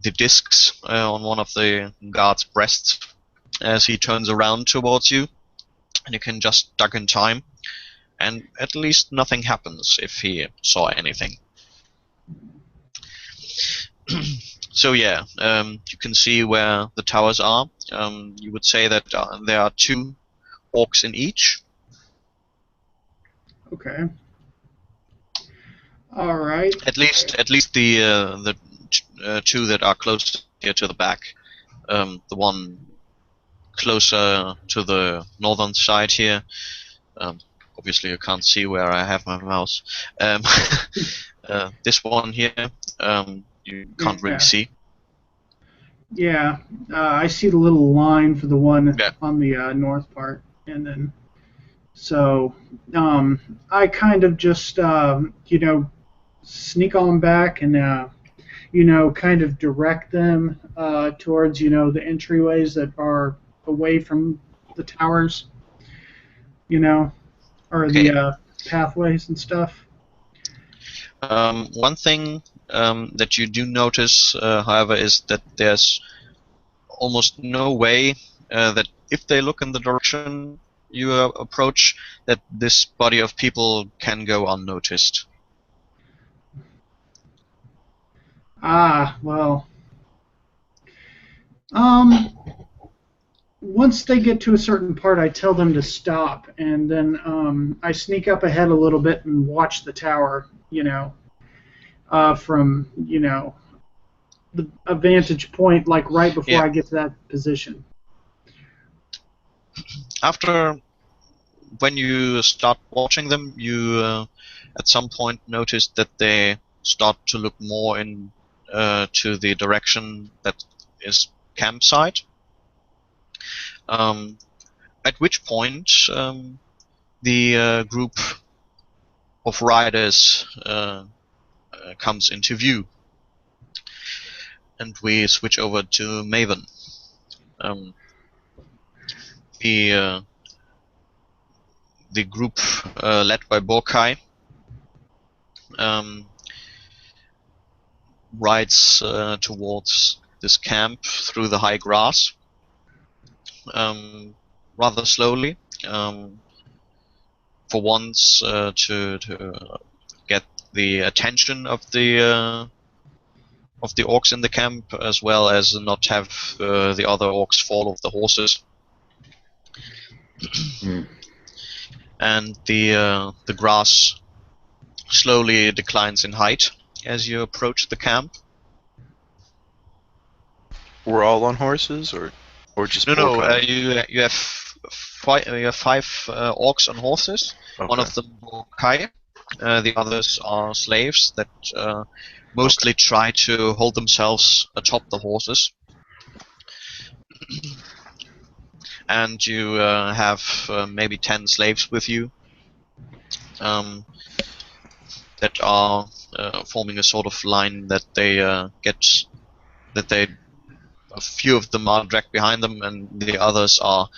the discs on one of the guard's breasts as he turns around towards you, and you can just duck in time, and at least nothing happens if he saw anything. So yeah, you can see where the towers are. You would say that there are 2 orcs in each. Okay. All right. At least the 2 that are close here to the back. The one closer to the northern side here. Obviously, you can't see where I have my mouse. This one here, you can't really see. Yeah, I see the little line for the one Yeah. on the north part, and then so I kind of just sneak on back and kind of direct them towards the entryways that are away from the towers, or Okay. the pathways and stuff. One thing that you do notice, however, is that there's almost no way that if they look in the direction you approach, that this body of people can go unnoticed. Ah, well. Once they get to a certain part, I tell them to stop, and then I sneak up ahead a little bit and watch the tower, from, a vantage point, like right before I get to that position. After, when you start watching them, you at some point notice that they start to look more in to the direction that is campsite. At which point the group of riders comes into view, and we switch over to Maven. The group led by Borkai rides towards this camp through the high grass, rather slowly, for once to get the attention of the orcs in the camp, as well as not have the other orcs fall off the horses. And the grass slowly declines in height as you approach the camp. We're all on horses, or just No. You have five orcs on horses. Okay. One of them Borkai. The others are slaves that mostly try to hold themselves atop the horses. And you have maybe 10 slaves with you that are forming a sort of line that they a few of them are dragged behind them, and the others are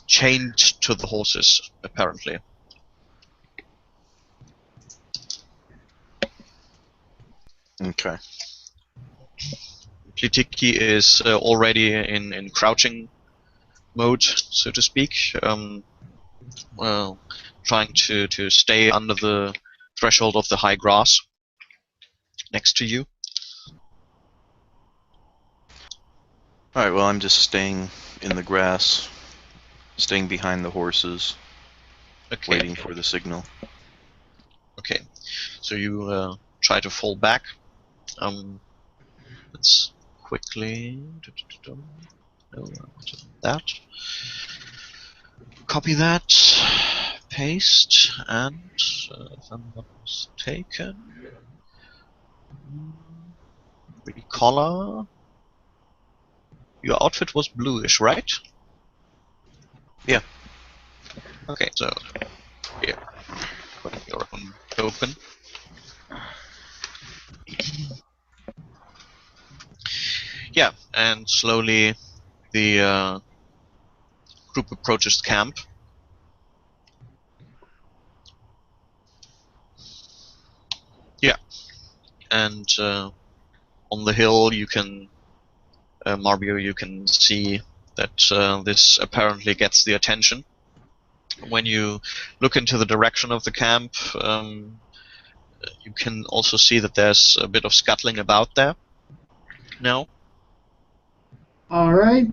chained to the horses, apparently. Okay. Plitiki is already in crouching mode, so to speak, trying to stay under the threshold of the high grass next to you. Alright, well, I'm just staying in the grass, staying behind the horses, waiting for the signal. Okay, so you try to fall back. Let's quickly... that. Copy that, paste, and if I'm not mistaken, recolor. Your outfit was bluish, right? Yeah. Okay, so here, put your open. Yeah, and slowly the group approaches camp. Yeah, and on the hill you can, Marbio, you can see that this apparently gets the attention. When you look into the direction of the camp, you can also see that there's a bit of scuttling about there now. All right.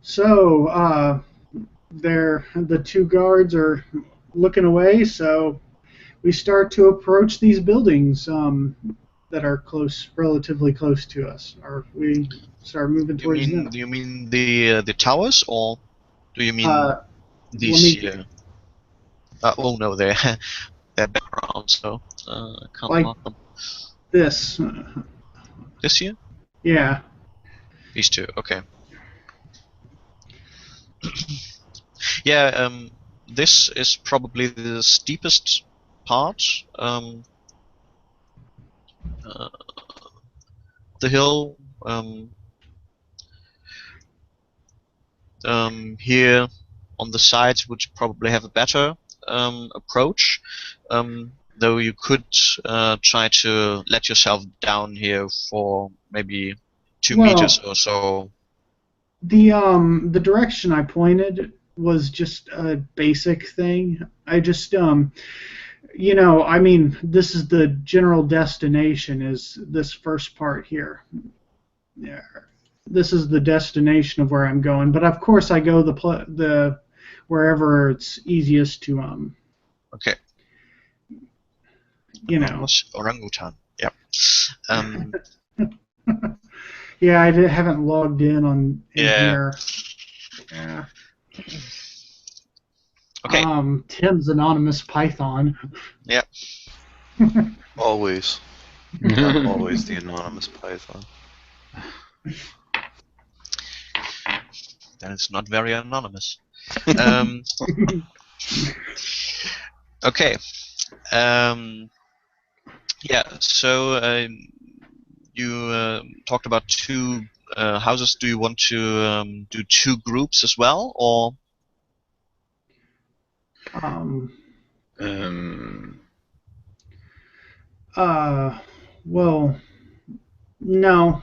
So the two guards are looking away. So we start to approach these buildings. that are relatively close to us? Or we start moving towards them? Do you mean the towers, or do you mean these? Oh no, they're they're background, so I can't like mark them. This. This here? Yeah. These two. Okay. Yeah. This is probably the steepest part. The hill. Here on the sides would probably have a better approach, though you could try to let yourself down here for maybe 2 meters or so. The direction I pointed was just a basic thing. I just you know, I mean, this is the general destination, is this first part here. Yeah. This is the destination of where I'm going, but of course I go the wherever it's easiest to Okay. You know. Orangutan. Yep. Yeah, I haven't logged in here. Yeah. Okay. Tim's anonymous Python. Yep. Always. I'm always the anonymous Python. Then it's not very anonymous. Okay. Yeah. So you talked about 2 houses. Do you want to do 2 groups as well, or? Well, no.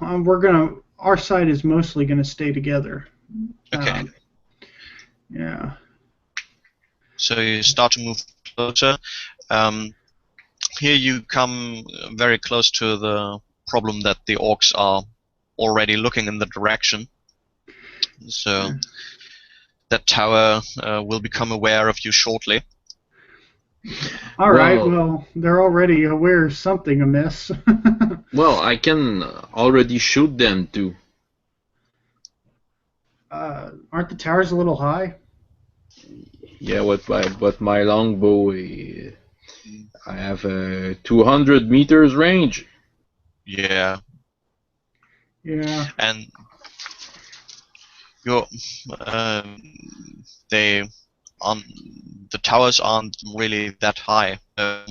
Our side is mostly gonna stay together. Okay. Yeah. So you start to move closer. Here you come very close to the problem that the orcs are already looking in the direction. So that tower will become aware of you shortly. All right. Well, they're already aware of something amiss. Well, I can already shoot them too. Aren't the towers a little high? Yeah, with my longbow, I have a 200 meters range. Yeah. Yeah. And the towers aren't really that high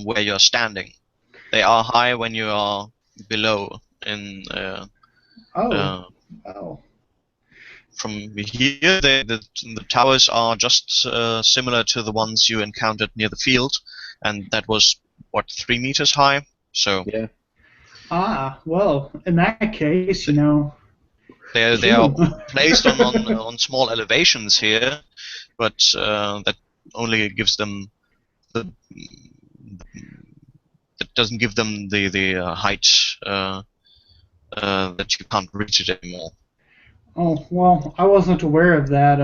where you're standing. They are high when you are below in. From here, the towers are just similar to the ones you encountered near the field, and that was what, 3 meters high. So yeah. Well, in that case, you know. They are placed on small elevations here, but that only gives them that doesn't give them the height that you can't reach it anymore. Oh well, I wasn't aware of that.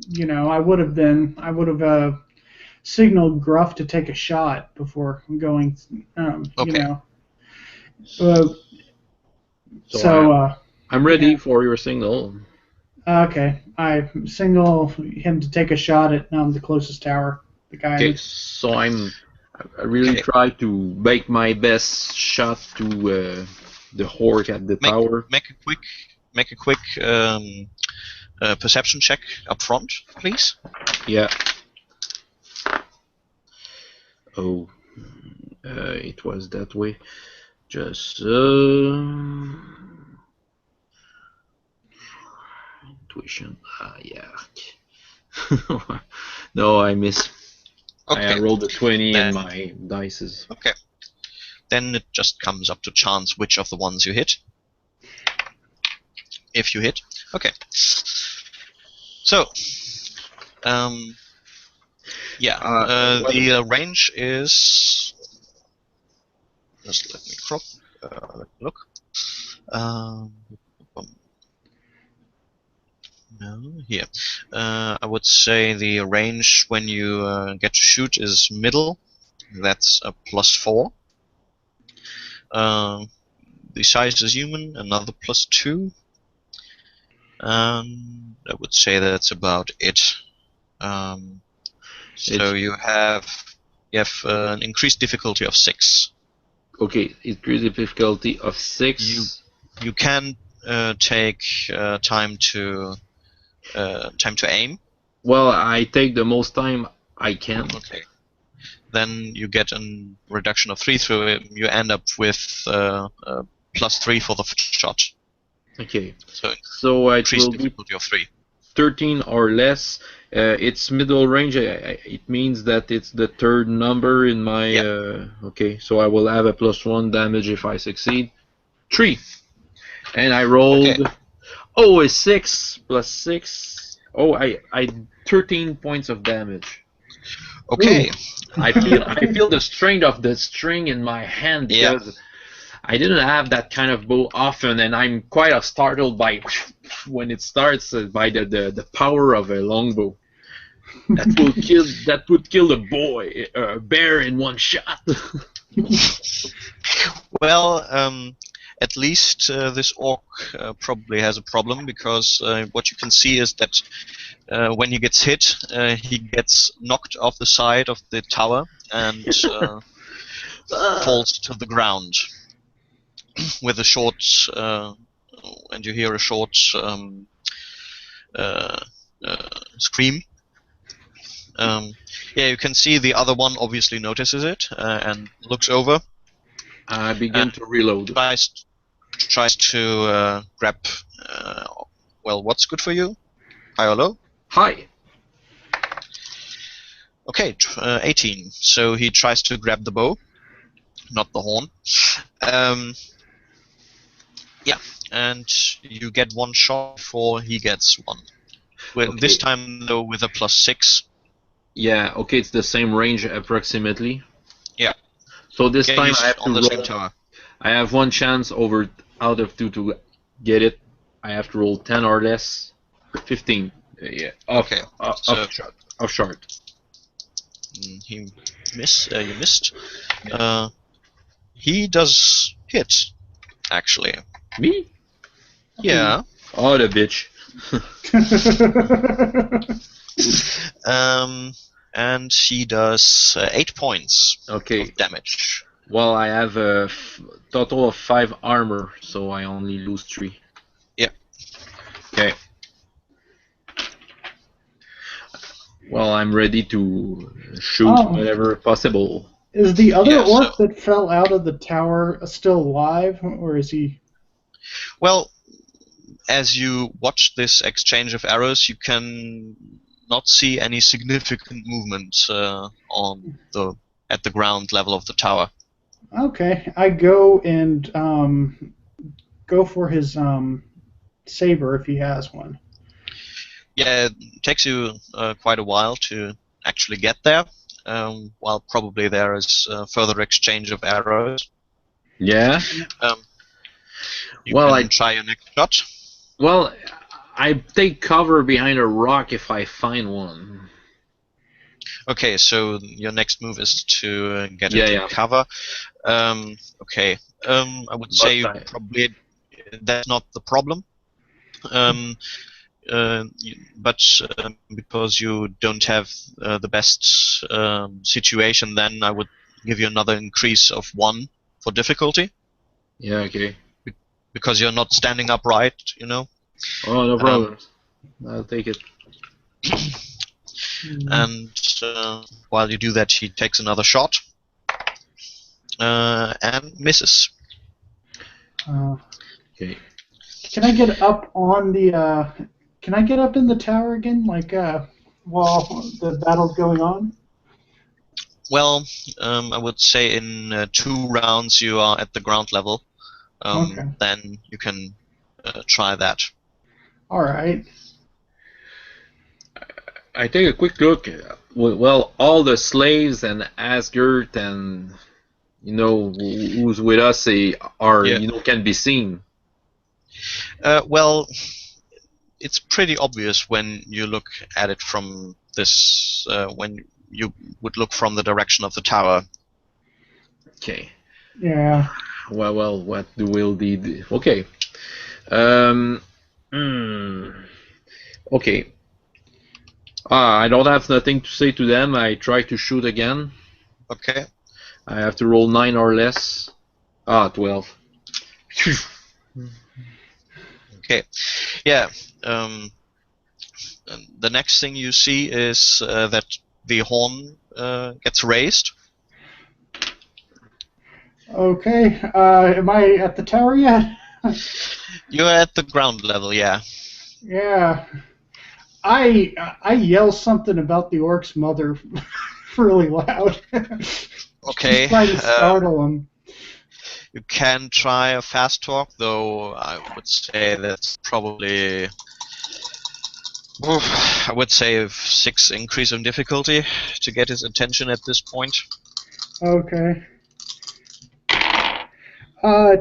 You know, I would have signaled Gruff to take a shot before going. Okay. You know. I'm ready for your signal. Okay, I signal him to take a shot at the closest tower. The guy. Okay, so I really try to make my best shot to the orc at the tower. Make a quick perception check up front, please. Yeah. Oh, it was that way. Just intuition. Yeah. No, I miss. Okay. I rolled a 20 in my dices. Okay. Then it just comes up to chance which of the ones you hit. If you hit. Okay. So, the range is. Just let me crop. Look. No, here. I would say the range when you get to shoot is middle. That's a +4. The size is human, another +2. And I would say that's about it. So you have an increased difficulty of 6. Okay, increased difficulty of 6. You can take time to aim. Well, I take the most time I can. Okay. Then you get a reduction of 3 through it. You end up with +3 for the first shot. Okay. So it increased will be difficulty of 3. 13 or less. It's middle range. It means that it's the third number in my. Okay, so I will have a +1 damage if I succeed. 3. And I rolled. Okay. Oh, a 6 + 6. Oh, I 13 points of damage. Okay. I feel the strength of the string in my hand because I didn't have that kind of bow often, and I'm quite startled by when it starts by the power of a longbow. That would kill a bear in one shot. Well, at least this orc probably has a problem, because what you can see is that when he gets hit, he gets knocked off the side of the tower and falls to the ground with a short, and you hear a short scream. You can see the other one obviously notices it and looks over. I begin to reload. Tries to grab. Well, what's good for you? High or low? Hi. Okay, 18. So he tries to grab the bow, not the horn. And you get one shot before he gets one. Okay. This time, though, with a +6. Yeah, okay, it's the same range approximately. Yeah. So this time I have to on the roll. same tower. I have one chance out of 2 to get it. I have to roll 10 or less. 15. Off short. You missed. He does hit, actually. Me? Yeah. Oh, the bitch. And he does 8 points of damage. Well, I have a total of 5 armor, so I only lose 3. Yeah. Okay. Well, I'm ready to shoot whatever possible. Is the other orc that fell out of the tower still alive, or is he? Well, as you watch this exchange of arrows, you can not see any significant movement at the ground level of the tower. Okay, I go and go for his saber if he has one. Yeah, it takes you quite a while to actually get there, while probably there is further exchange of arrows. Yeah. You can try your next shot. Well, I take cover behind a rock if I find one. Okay, so your next move is to get into cover. Okay, I would say probably that's not the problem. But because you don't have the best situation, then I would give you another increase of 1 for difficulty. Yeah, okay. Because you're not standing upright, you know. Oh, no problem. I'll take it. And while you do that, he takes another shot and misses. Okay. Can I get up on the? Can I get up in the tower again, like while the battle's going on? Well, I would say in 2 rounds you are at the ground level. Then you can try that. All right. I take a quick look. Well, all the slaves and Asgard and who's with us are can be seen. Well, it's pretty obvious when you look at it from this. When you would look from the direction of the tower. Okay. Yeah. Well, what will the okay? Um, okay. I don't have nothing to say to them. I try to shoot again. Okay. I have to roll 9 or less. 12. Okay. Yeah. The next thing you see is that the horn gets raised. Okay. Am I at the tower yet? You're at the ground level, yeah. Yeah. I yell something about the orc's mother really loud. Okay. Try to startle him. You can try a fast talk, though I would say that's probably, I would say, 6 increase in difficulty to get his attention at this point. Okay.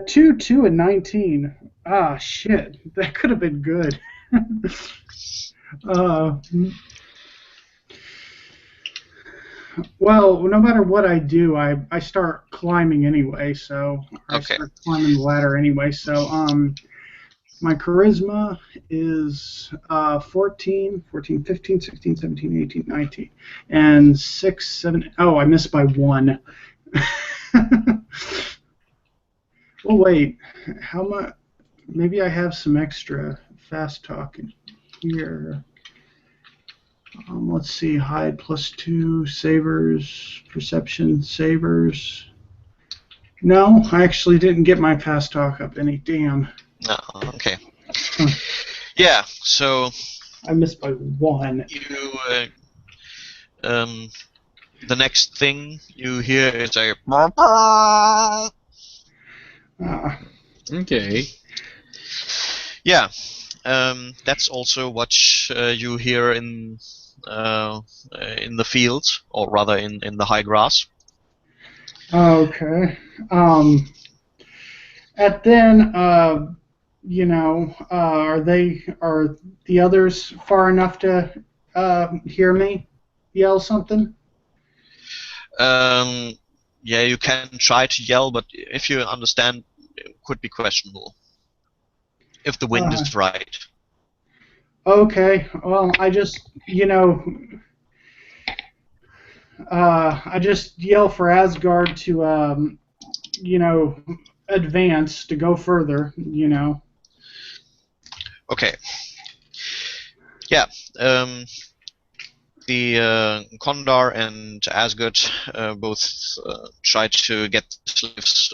2, 2, and 19. Ah, shit. That could have been good. Well, no matter what I do, I start climbing anyway, so I Okay. start climbing the ladder anyway, so my charisma is 14, 15, 16, 17, 18, 19, and 6, 7, oh, I missed by 1. Well, wait, how much, maybe I have some extra fast talk in here. Let's see, hide +2, savers, perception, savers. No, I actually didn't get my fast talk up any. Damn. No, okay. Yeah, so I missed by 1. you, the next thing you hear is a Okay. yeah. That's also what you hear in the fields, or rather in the high grass. Okay. And then, you know, are the others far enough to hear me yell something? Yeah, you can try to yell, but if you understand, it could be questionable. If the wind is right. Okay. Well, I just, you know, I just yell for Asgard to, you know, advance, to go further, you know. Okay. Yeah. The Kondar and Asgard both try to get the slaves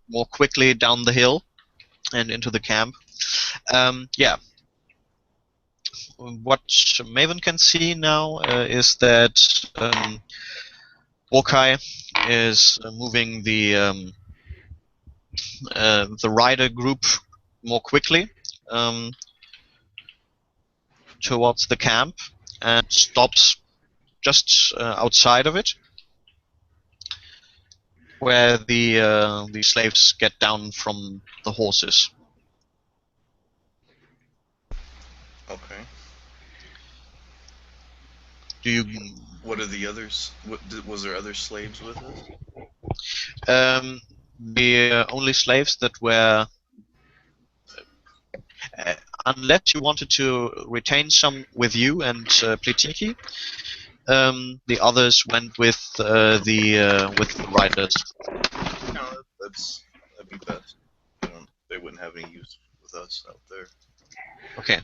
more quickly down the hill and into the camp. Yeah. What Maven can see now is that Orkai is moving the rider group more quickly towards the camp and stops just outside of it, where the slaves get down from the horses. Okay. Do you? What are the others? Was there other slaves with us? The only slaves that were, unless you wanted to retain some with you and Plitiki, the others went with the riders. No, that'd be best. They wouldn't have any use with us out there. Okay.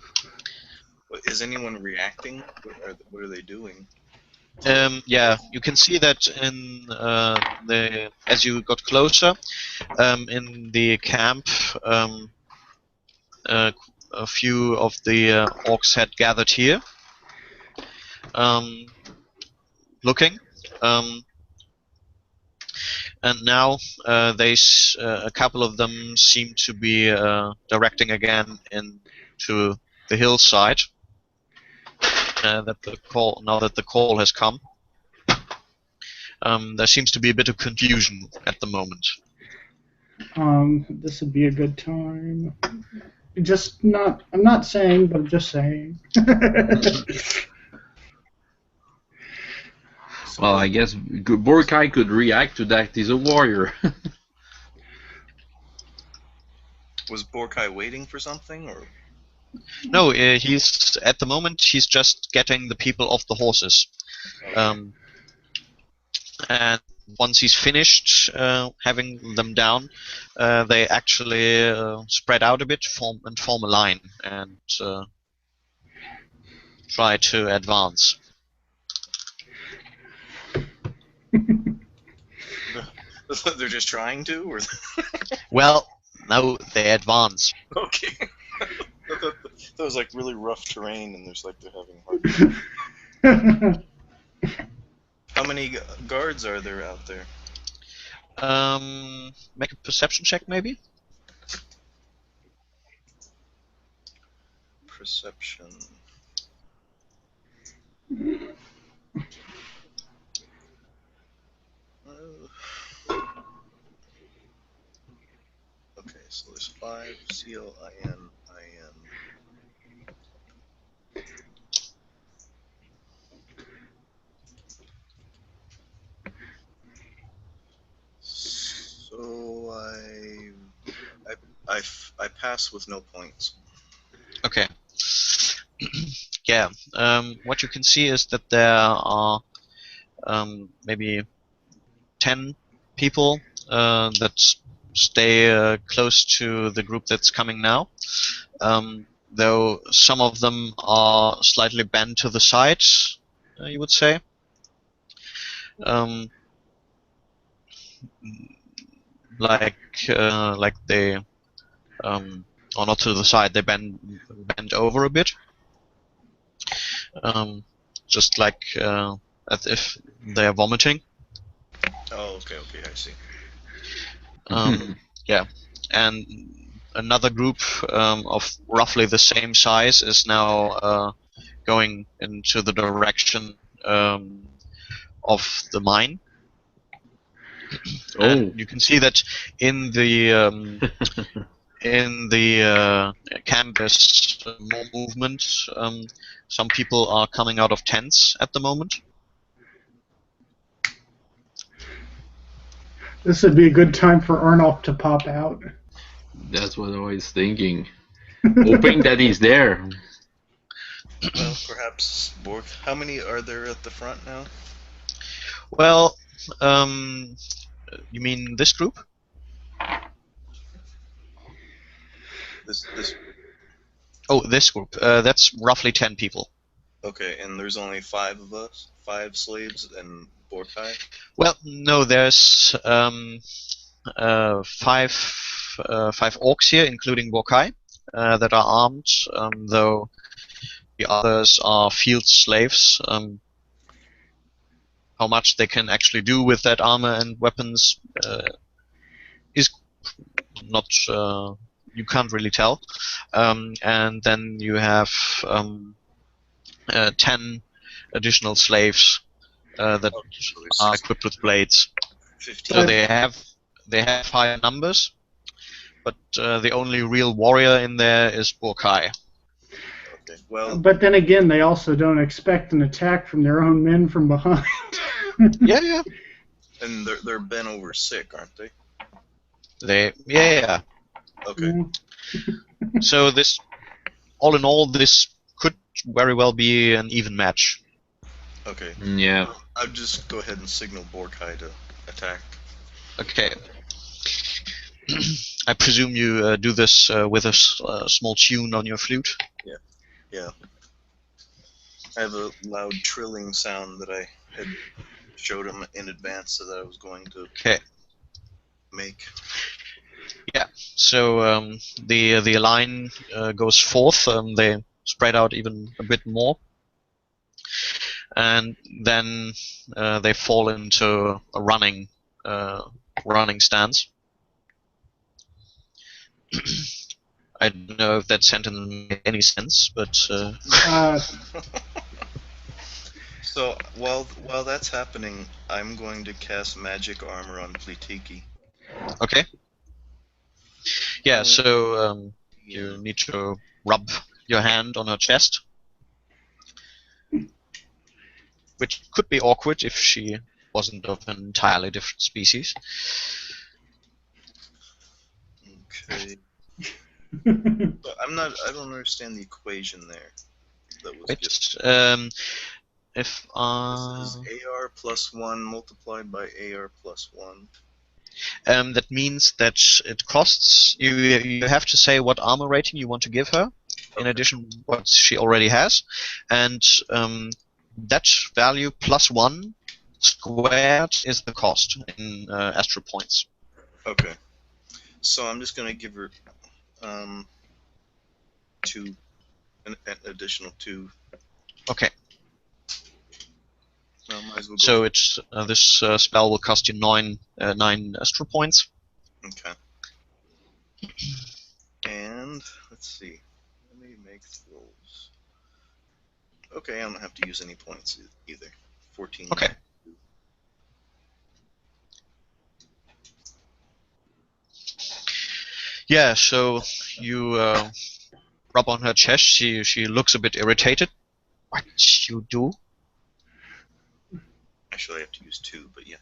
Is anyone reacting? What are they doing? Yeah, you can see that in as you got closer, in the camp, a few of the orcs had gathered here, looking, and now a couple of them seem to be directing again into the hillside. Now that the call has come, there seems to be a bit of confusion at the moment. This would be a good time. I'm not saying, but I'm just saying. Well, I guess Borkai could react to that. He's a warrior. Was Borkai waiting for something, or? No, he's at the moment he's just getting the people off the horses, and once he's finished having them down, they actually spread out a bit, form a line, and try to advance. They're just trying to, or? Well, no, they advance. Okay. That was like really rough terrain, and there's like they're having hard. How many guards are there out there? Make a perception check, maybe. Perception. Okay, so there's 5 CLIN. So I pass with no points. Okay. Yeah. What you can see is that there are maybe 10 people that stay close to the group that's coming now. Though some of them are slightly bent to the side, you would say. Like they, or not to the side, they bend over a bit. Just like as if they're vomiting. Oh, okay, I see. Yeah, and another group of roughly the same size is now going into the direction of the mine. Oh. And you can see that in the camp there's more movement. Some people are coming out of tents at the moment. This would be a good time for Arnulf to pop out. That's what I was thinking. Hoping that he's there. Well, perhaps Borg. How many are there at the front now? Well, you mean this group? This. Oh, this group. That's roughly 10 people. Okay, and there's only 5 of us, 5 slaves and Borkai. Well, no, there's 5 orcs here, including Borkai, that are armed, though the others are field slaves. How much they can actually do with that armor and weapons is not, you can't really tell. And then you have 10 additional slaves that are equipped with blades. 15. So they have higher numbers, but the only real warrior in there is Borkai. Okay. Well, but then again, they also don't expect an attack from their own men from behind. Yeah. And they're bent over sick, aren't they? Yeah. Okay. So this, all in all, this could very well be an even match. Okay. Yeah. I'll just go ahead and signal Borkai to attack. Okay. I presume you do this with a small tune on your flute? Yeah. I have a loud trilling sound that I had showed him in advance that I was going to make. Yeah, so the line goes forth, they spread out even a bit more, and then they fall into a running stance. I don't know if that sentence made any sense, but So while that's happening, I'm going to cast magic armor on Plitiki. Okay. Yeah, so you need to rub your hand on her chest, which could be awkward if she wasn't of an entirely different species. Okay. So I don't understand the equation there. That was Which, if This is AR plus 1 multiplied by AR plus 1. that means that it costs you have to say what armor rating you want to give her, in addition what she already has, and that value plus 1 squared is the cost in astral points. Okay. So I'm just gonna give her 2, an additional 2. Okay. Well, might as well go So it's this spell will cost you 9 astral points. Okay. And let's see. Let me make the rolls. Okay, I don't have to use any points either. 14. Okay. Yeah, so you rub on her chest. She looks a bit irritated. What you do? Actually, I have to use 2, but yeah.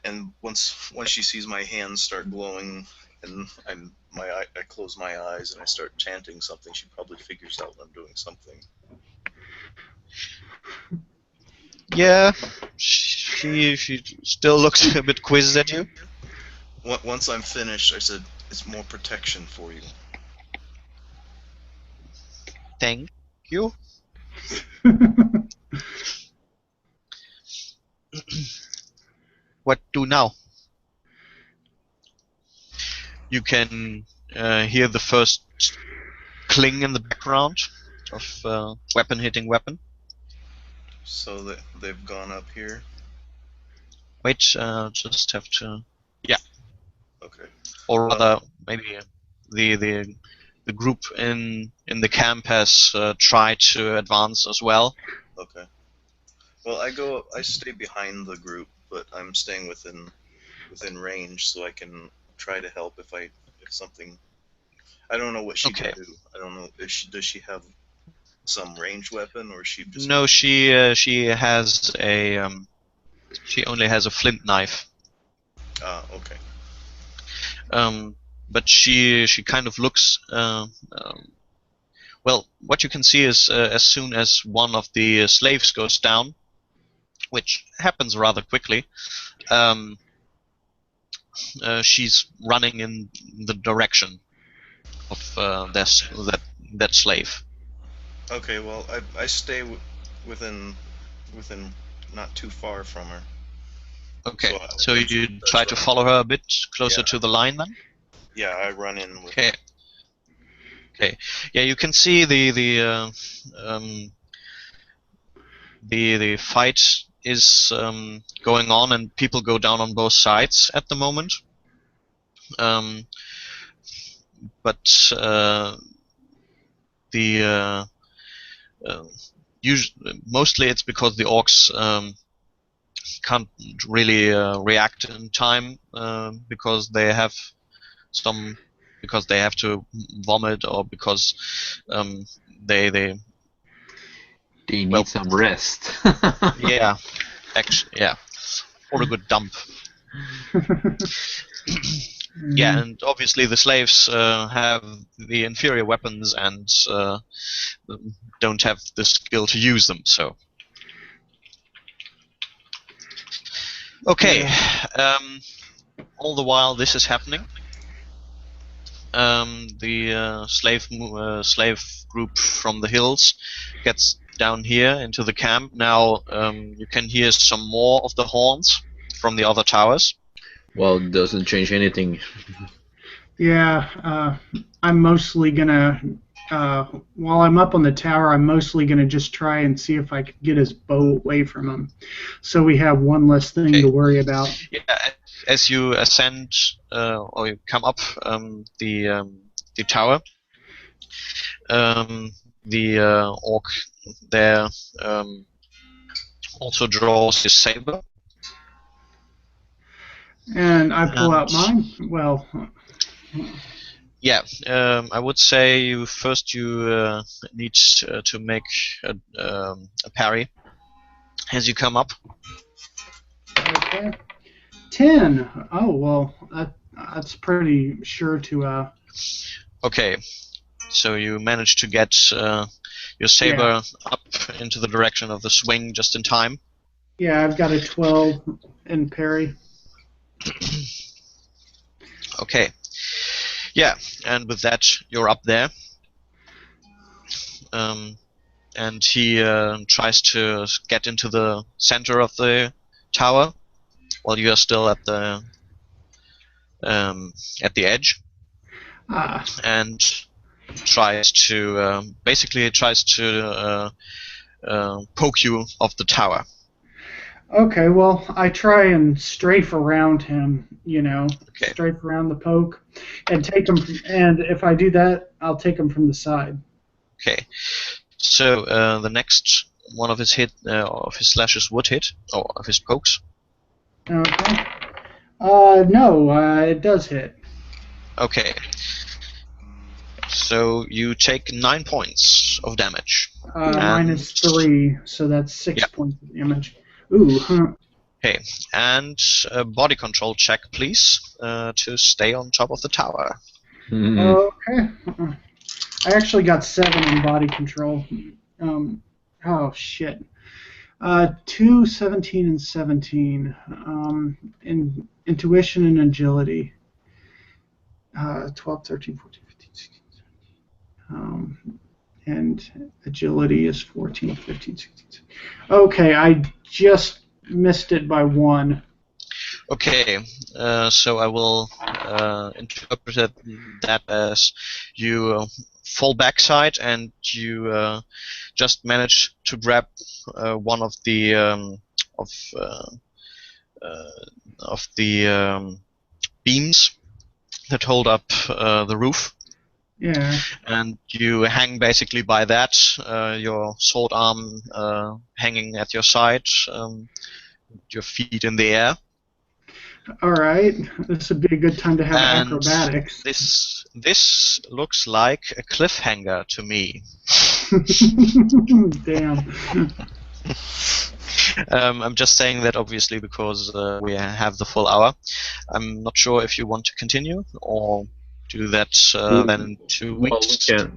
And once she sees my hands start glowing, and I close my eyes and I start chanting something, she probably figures out I'm doing something. Yeah, she still looks a bit quizzed at you. Once I'm finished, I said, "It's more protection for you." Thank you. What do now? You can hear the first cling in the background of weapon hitting weapon. So that they've gone up here. Wait, just have to. Yeah. Okay. Or rather, maybe the group in the camp has tried to advance as well. Okay. Well, I stay behind the group, but I'm staying within range, so I can try to help if something. I don't know what she can do. I don't know does she have some ranged weapon, or is she just? No, she has a she only has a flint knife. Ah, okay. But she kind of looks. Well, what you can see is as soon as one of the slaves goes down, which happens rather quickly, she's running in the direction of that slave. Okay, well, I stay within not too far from her. Okay, so you try to follow her a bit closer to the line then? Yeah, I run in with her. Okay. Yeah, you can see the fight is going on, and people go down on both sides at the moment. But mostly it's because the orcs can't really react in time because they have to vomit, or because they need some rest. Yeah, actually, yeah, or a good dump. Yeah, and obviously the slaves have the inferior weapons and don't have the skill to use them. So, okay, all the while this is happening, the slave group from the hills gets down here into the camp. Now you can hear some more of the horns from the other towers. Well, it doesn't change anything. Yeah, I'm mostly gonna, while I'm up on the tower, I'm mostly gonna just try and see if I can get his bow away from him, so we have one less thing to worry about. Yeah, as you ascend or you come up the tower, the orc there also draws his saber. And I pull out mine. Well. Yeah, I would say you need to make a parry as you come up. Okay. 10. Oh well, that's pretty sure to Okay, so you managed to get your saber up into the direction of the swing just in time. Yeah, I've got a 12 in parry. Okay. Yeah, and with that, you're up there. And he tries to get into the center of the tower while you are still at the edge, and tries to poke you off the tower. Okay, well, I try and strafe around him, strafe around the poke, and take him. And if I do that, I'll take him from the side. Okay, so the next one of his slashes would hit, or of his pokes. Okay. No, it does hit. Okay. So you take 9 points of damage. Minus 3, so that's 6 points of damage. Ooh. Okay, and a body control check, please, to stay on top of the tower. Okay. I actually got 7 in body control. Oh, shit. 2, 17, and 17. In intuition and agility. 12, 13, 14, 15, 16, 17. And agility is 14, 15, 16, 17. Okay, I just missed it by 1. Okay, so I will interpret that as you fall backside and you just manage to grab one of the beams that hold up the roof. Yeah. And you hang basically by that, your sword arm hanging at your side, your feet in the air. All right, this would be a good time to have acrobatics. This looks like a cliffhanger to me. Damn. I'm just saying that obviously because we have the full hour. I'm not sure if you want to continue or do that then in 2 weeks. Well,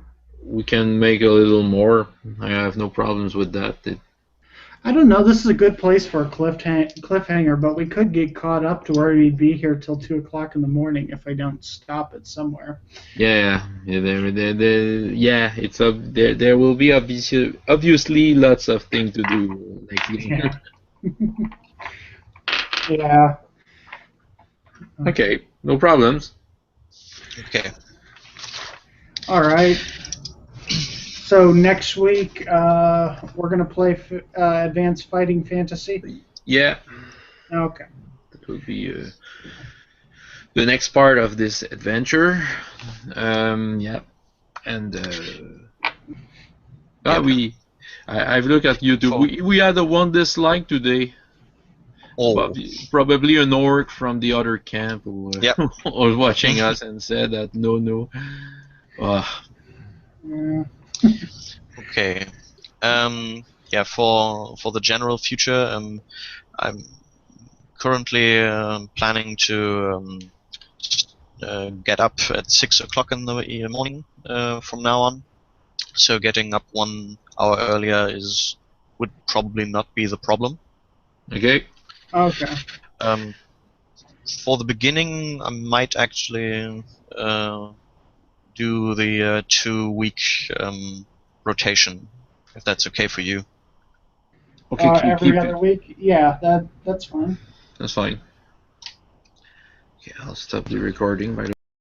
we can make a little more. I have no problems with that. I don't know. This is a good place for a cliffhanger, but we could get caught up to where we'd be here till 2 o'clock in the morning if I don't stop it somewhere. Yeah. It's there will be obviously lots of things to do. Yeah. Yeah. Okay, no problems. Okay. All right. So next week we're gonna play Advanced Fighting Fantasy. Yeah. Okay. That will be the next part of this adventure. Yeah. And I've looked at YouTube. We had a one dislike today. Oh. Probably an orc from the other camp who was watching us and said that no. Yeah. Okay. Yeah. For the general future, I'm currently planning to get up at 6 o'clock in the morning from now on. So getting up 1 hour earlier would probably not be the problem. Okay. Okay. For the beginning, I might actually do the 2-week rotation, if that's okay for you. Okay, every other week? Yeah, that's fine. That's fine. Okay, I'll stop the recording by the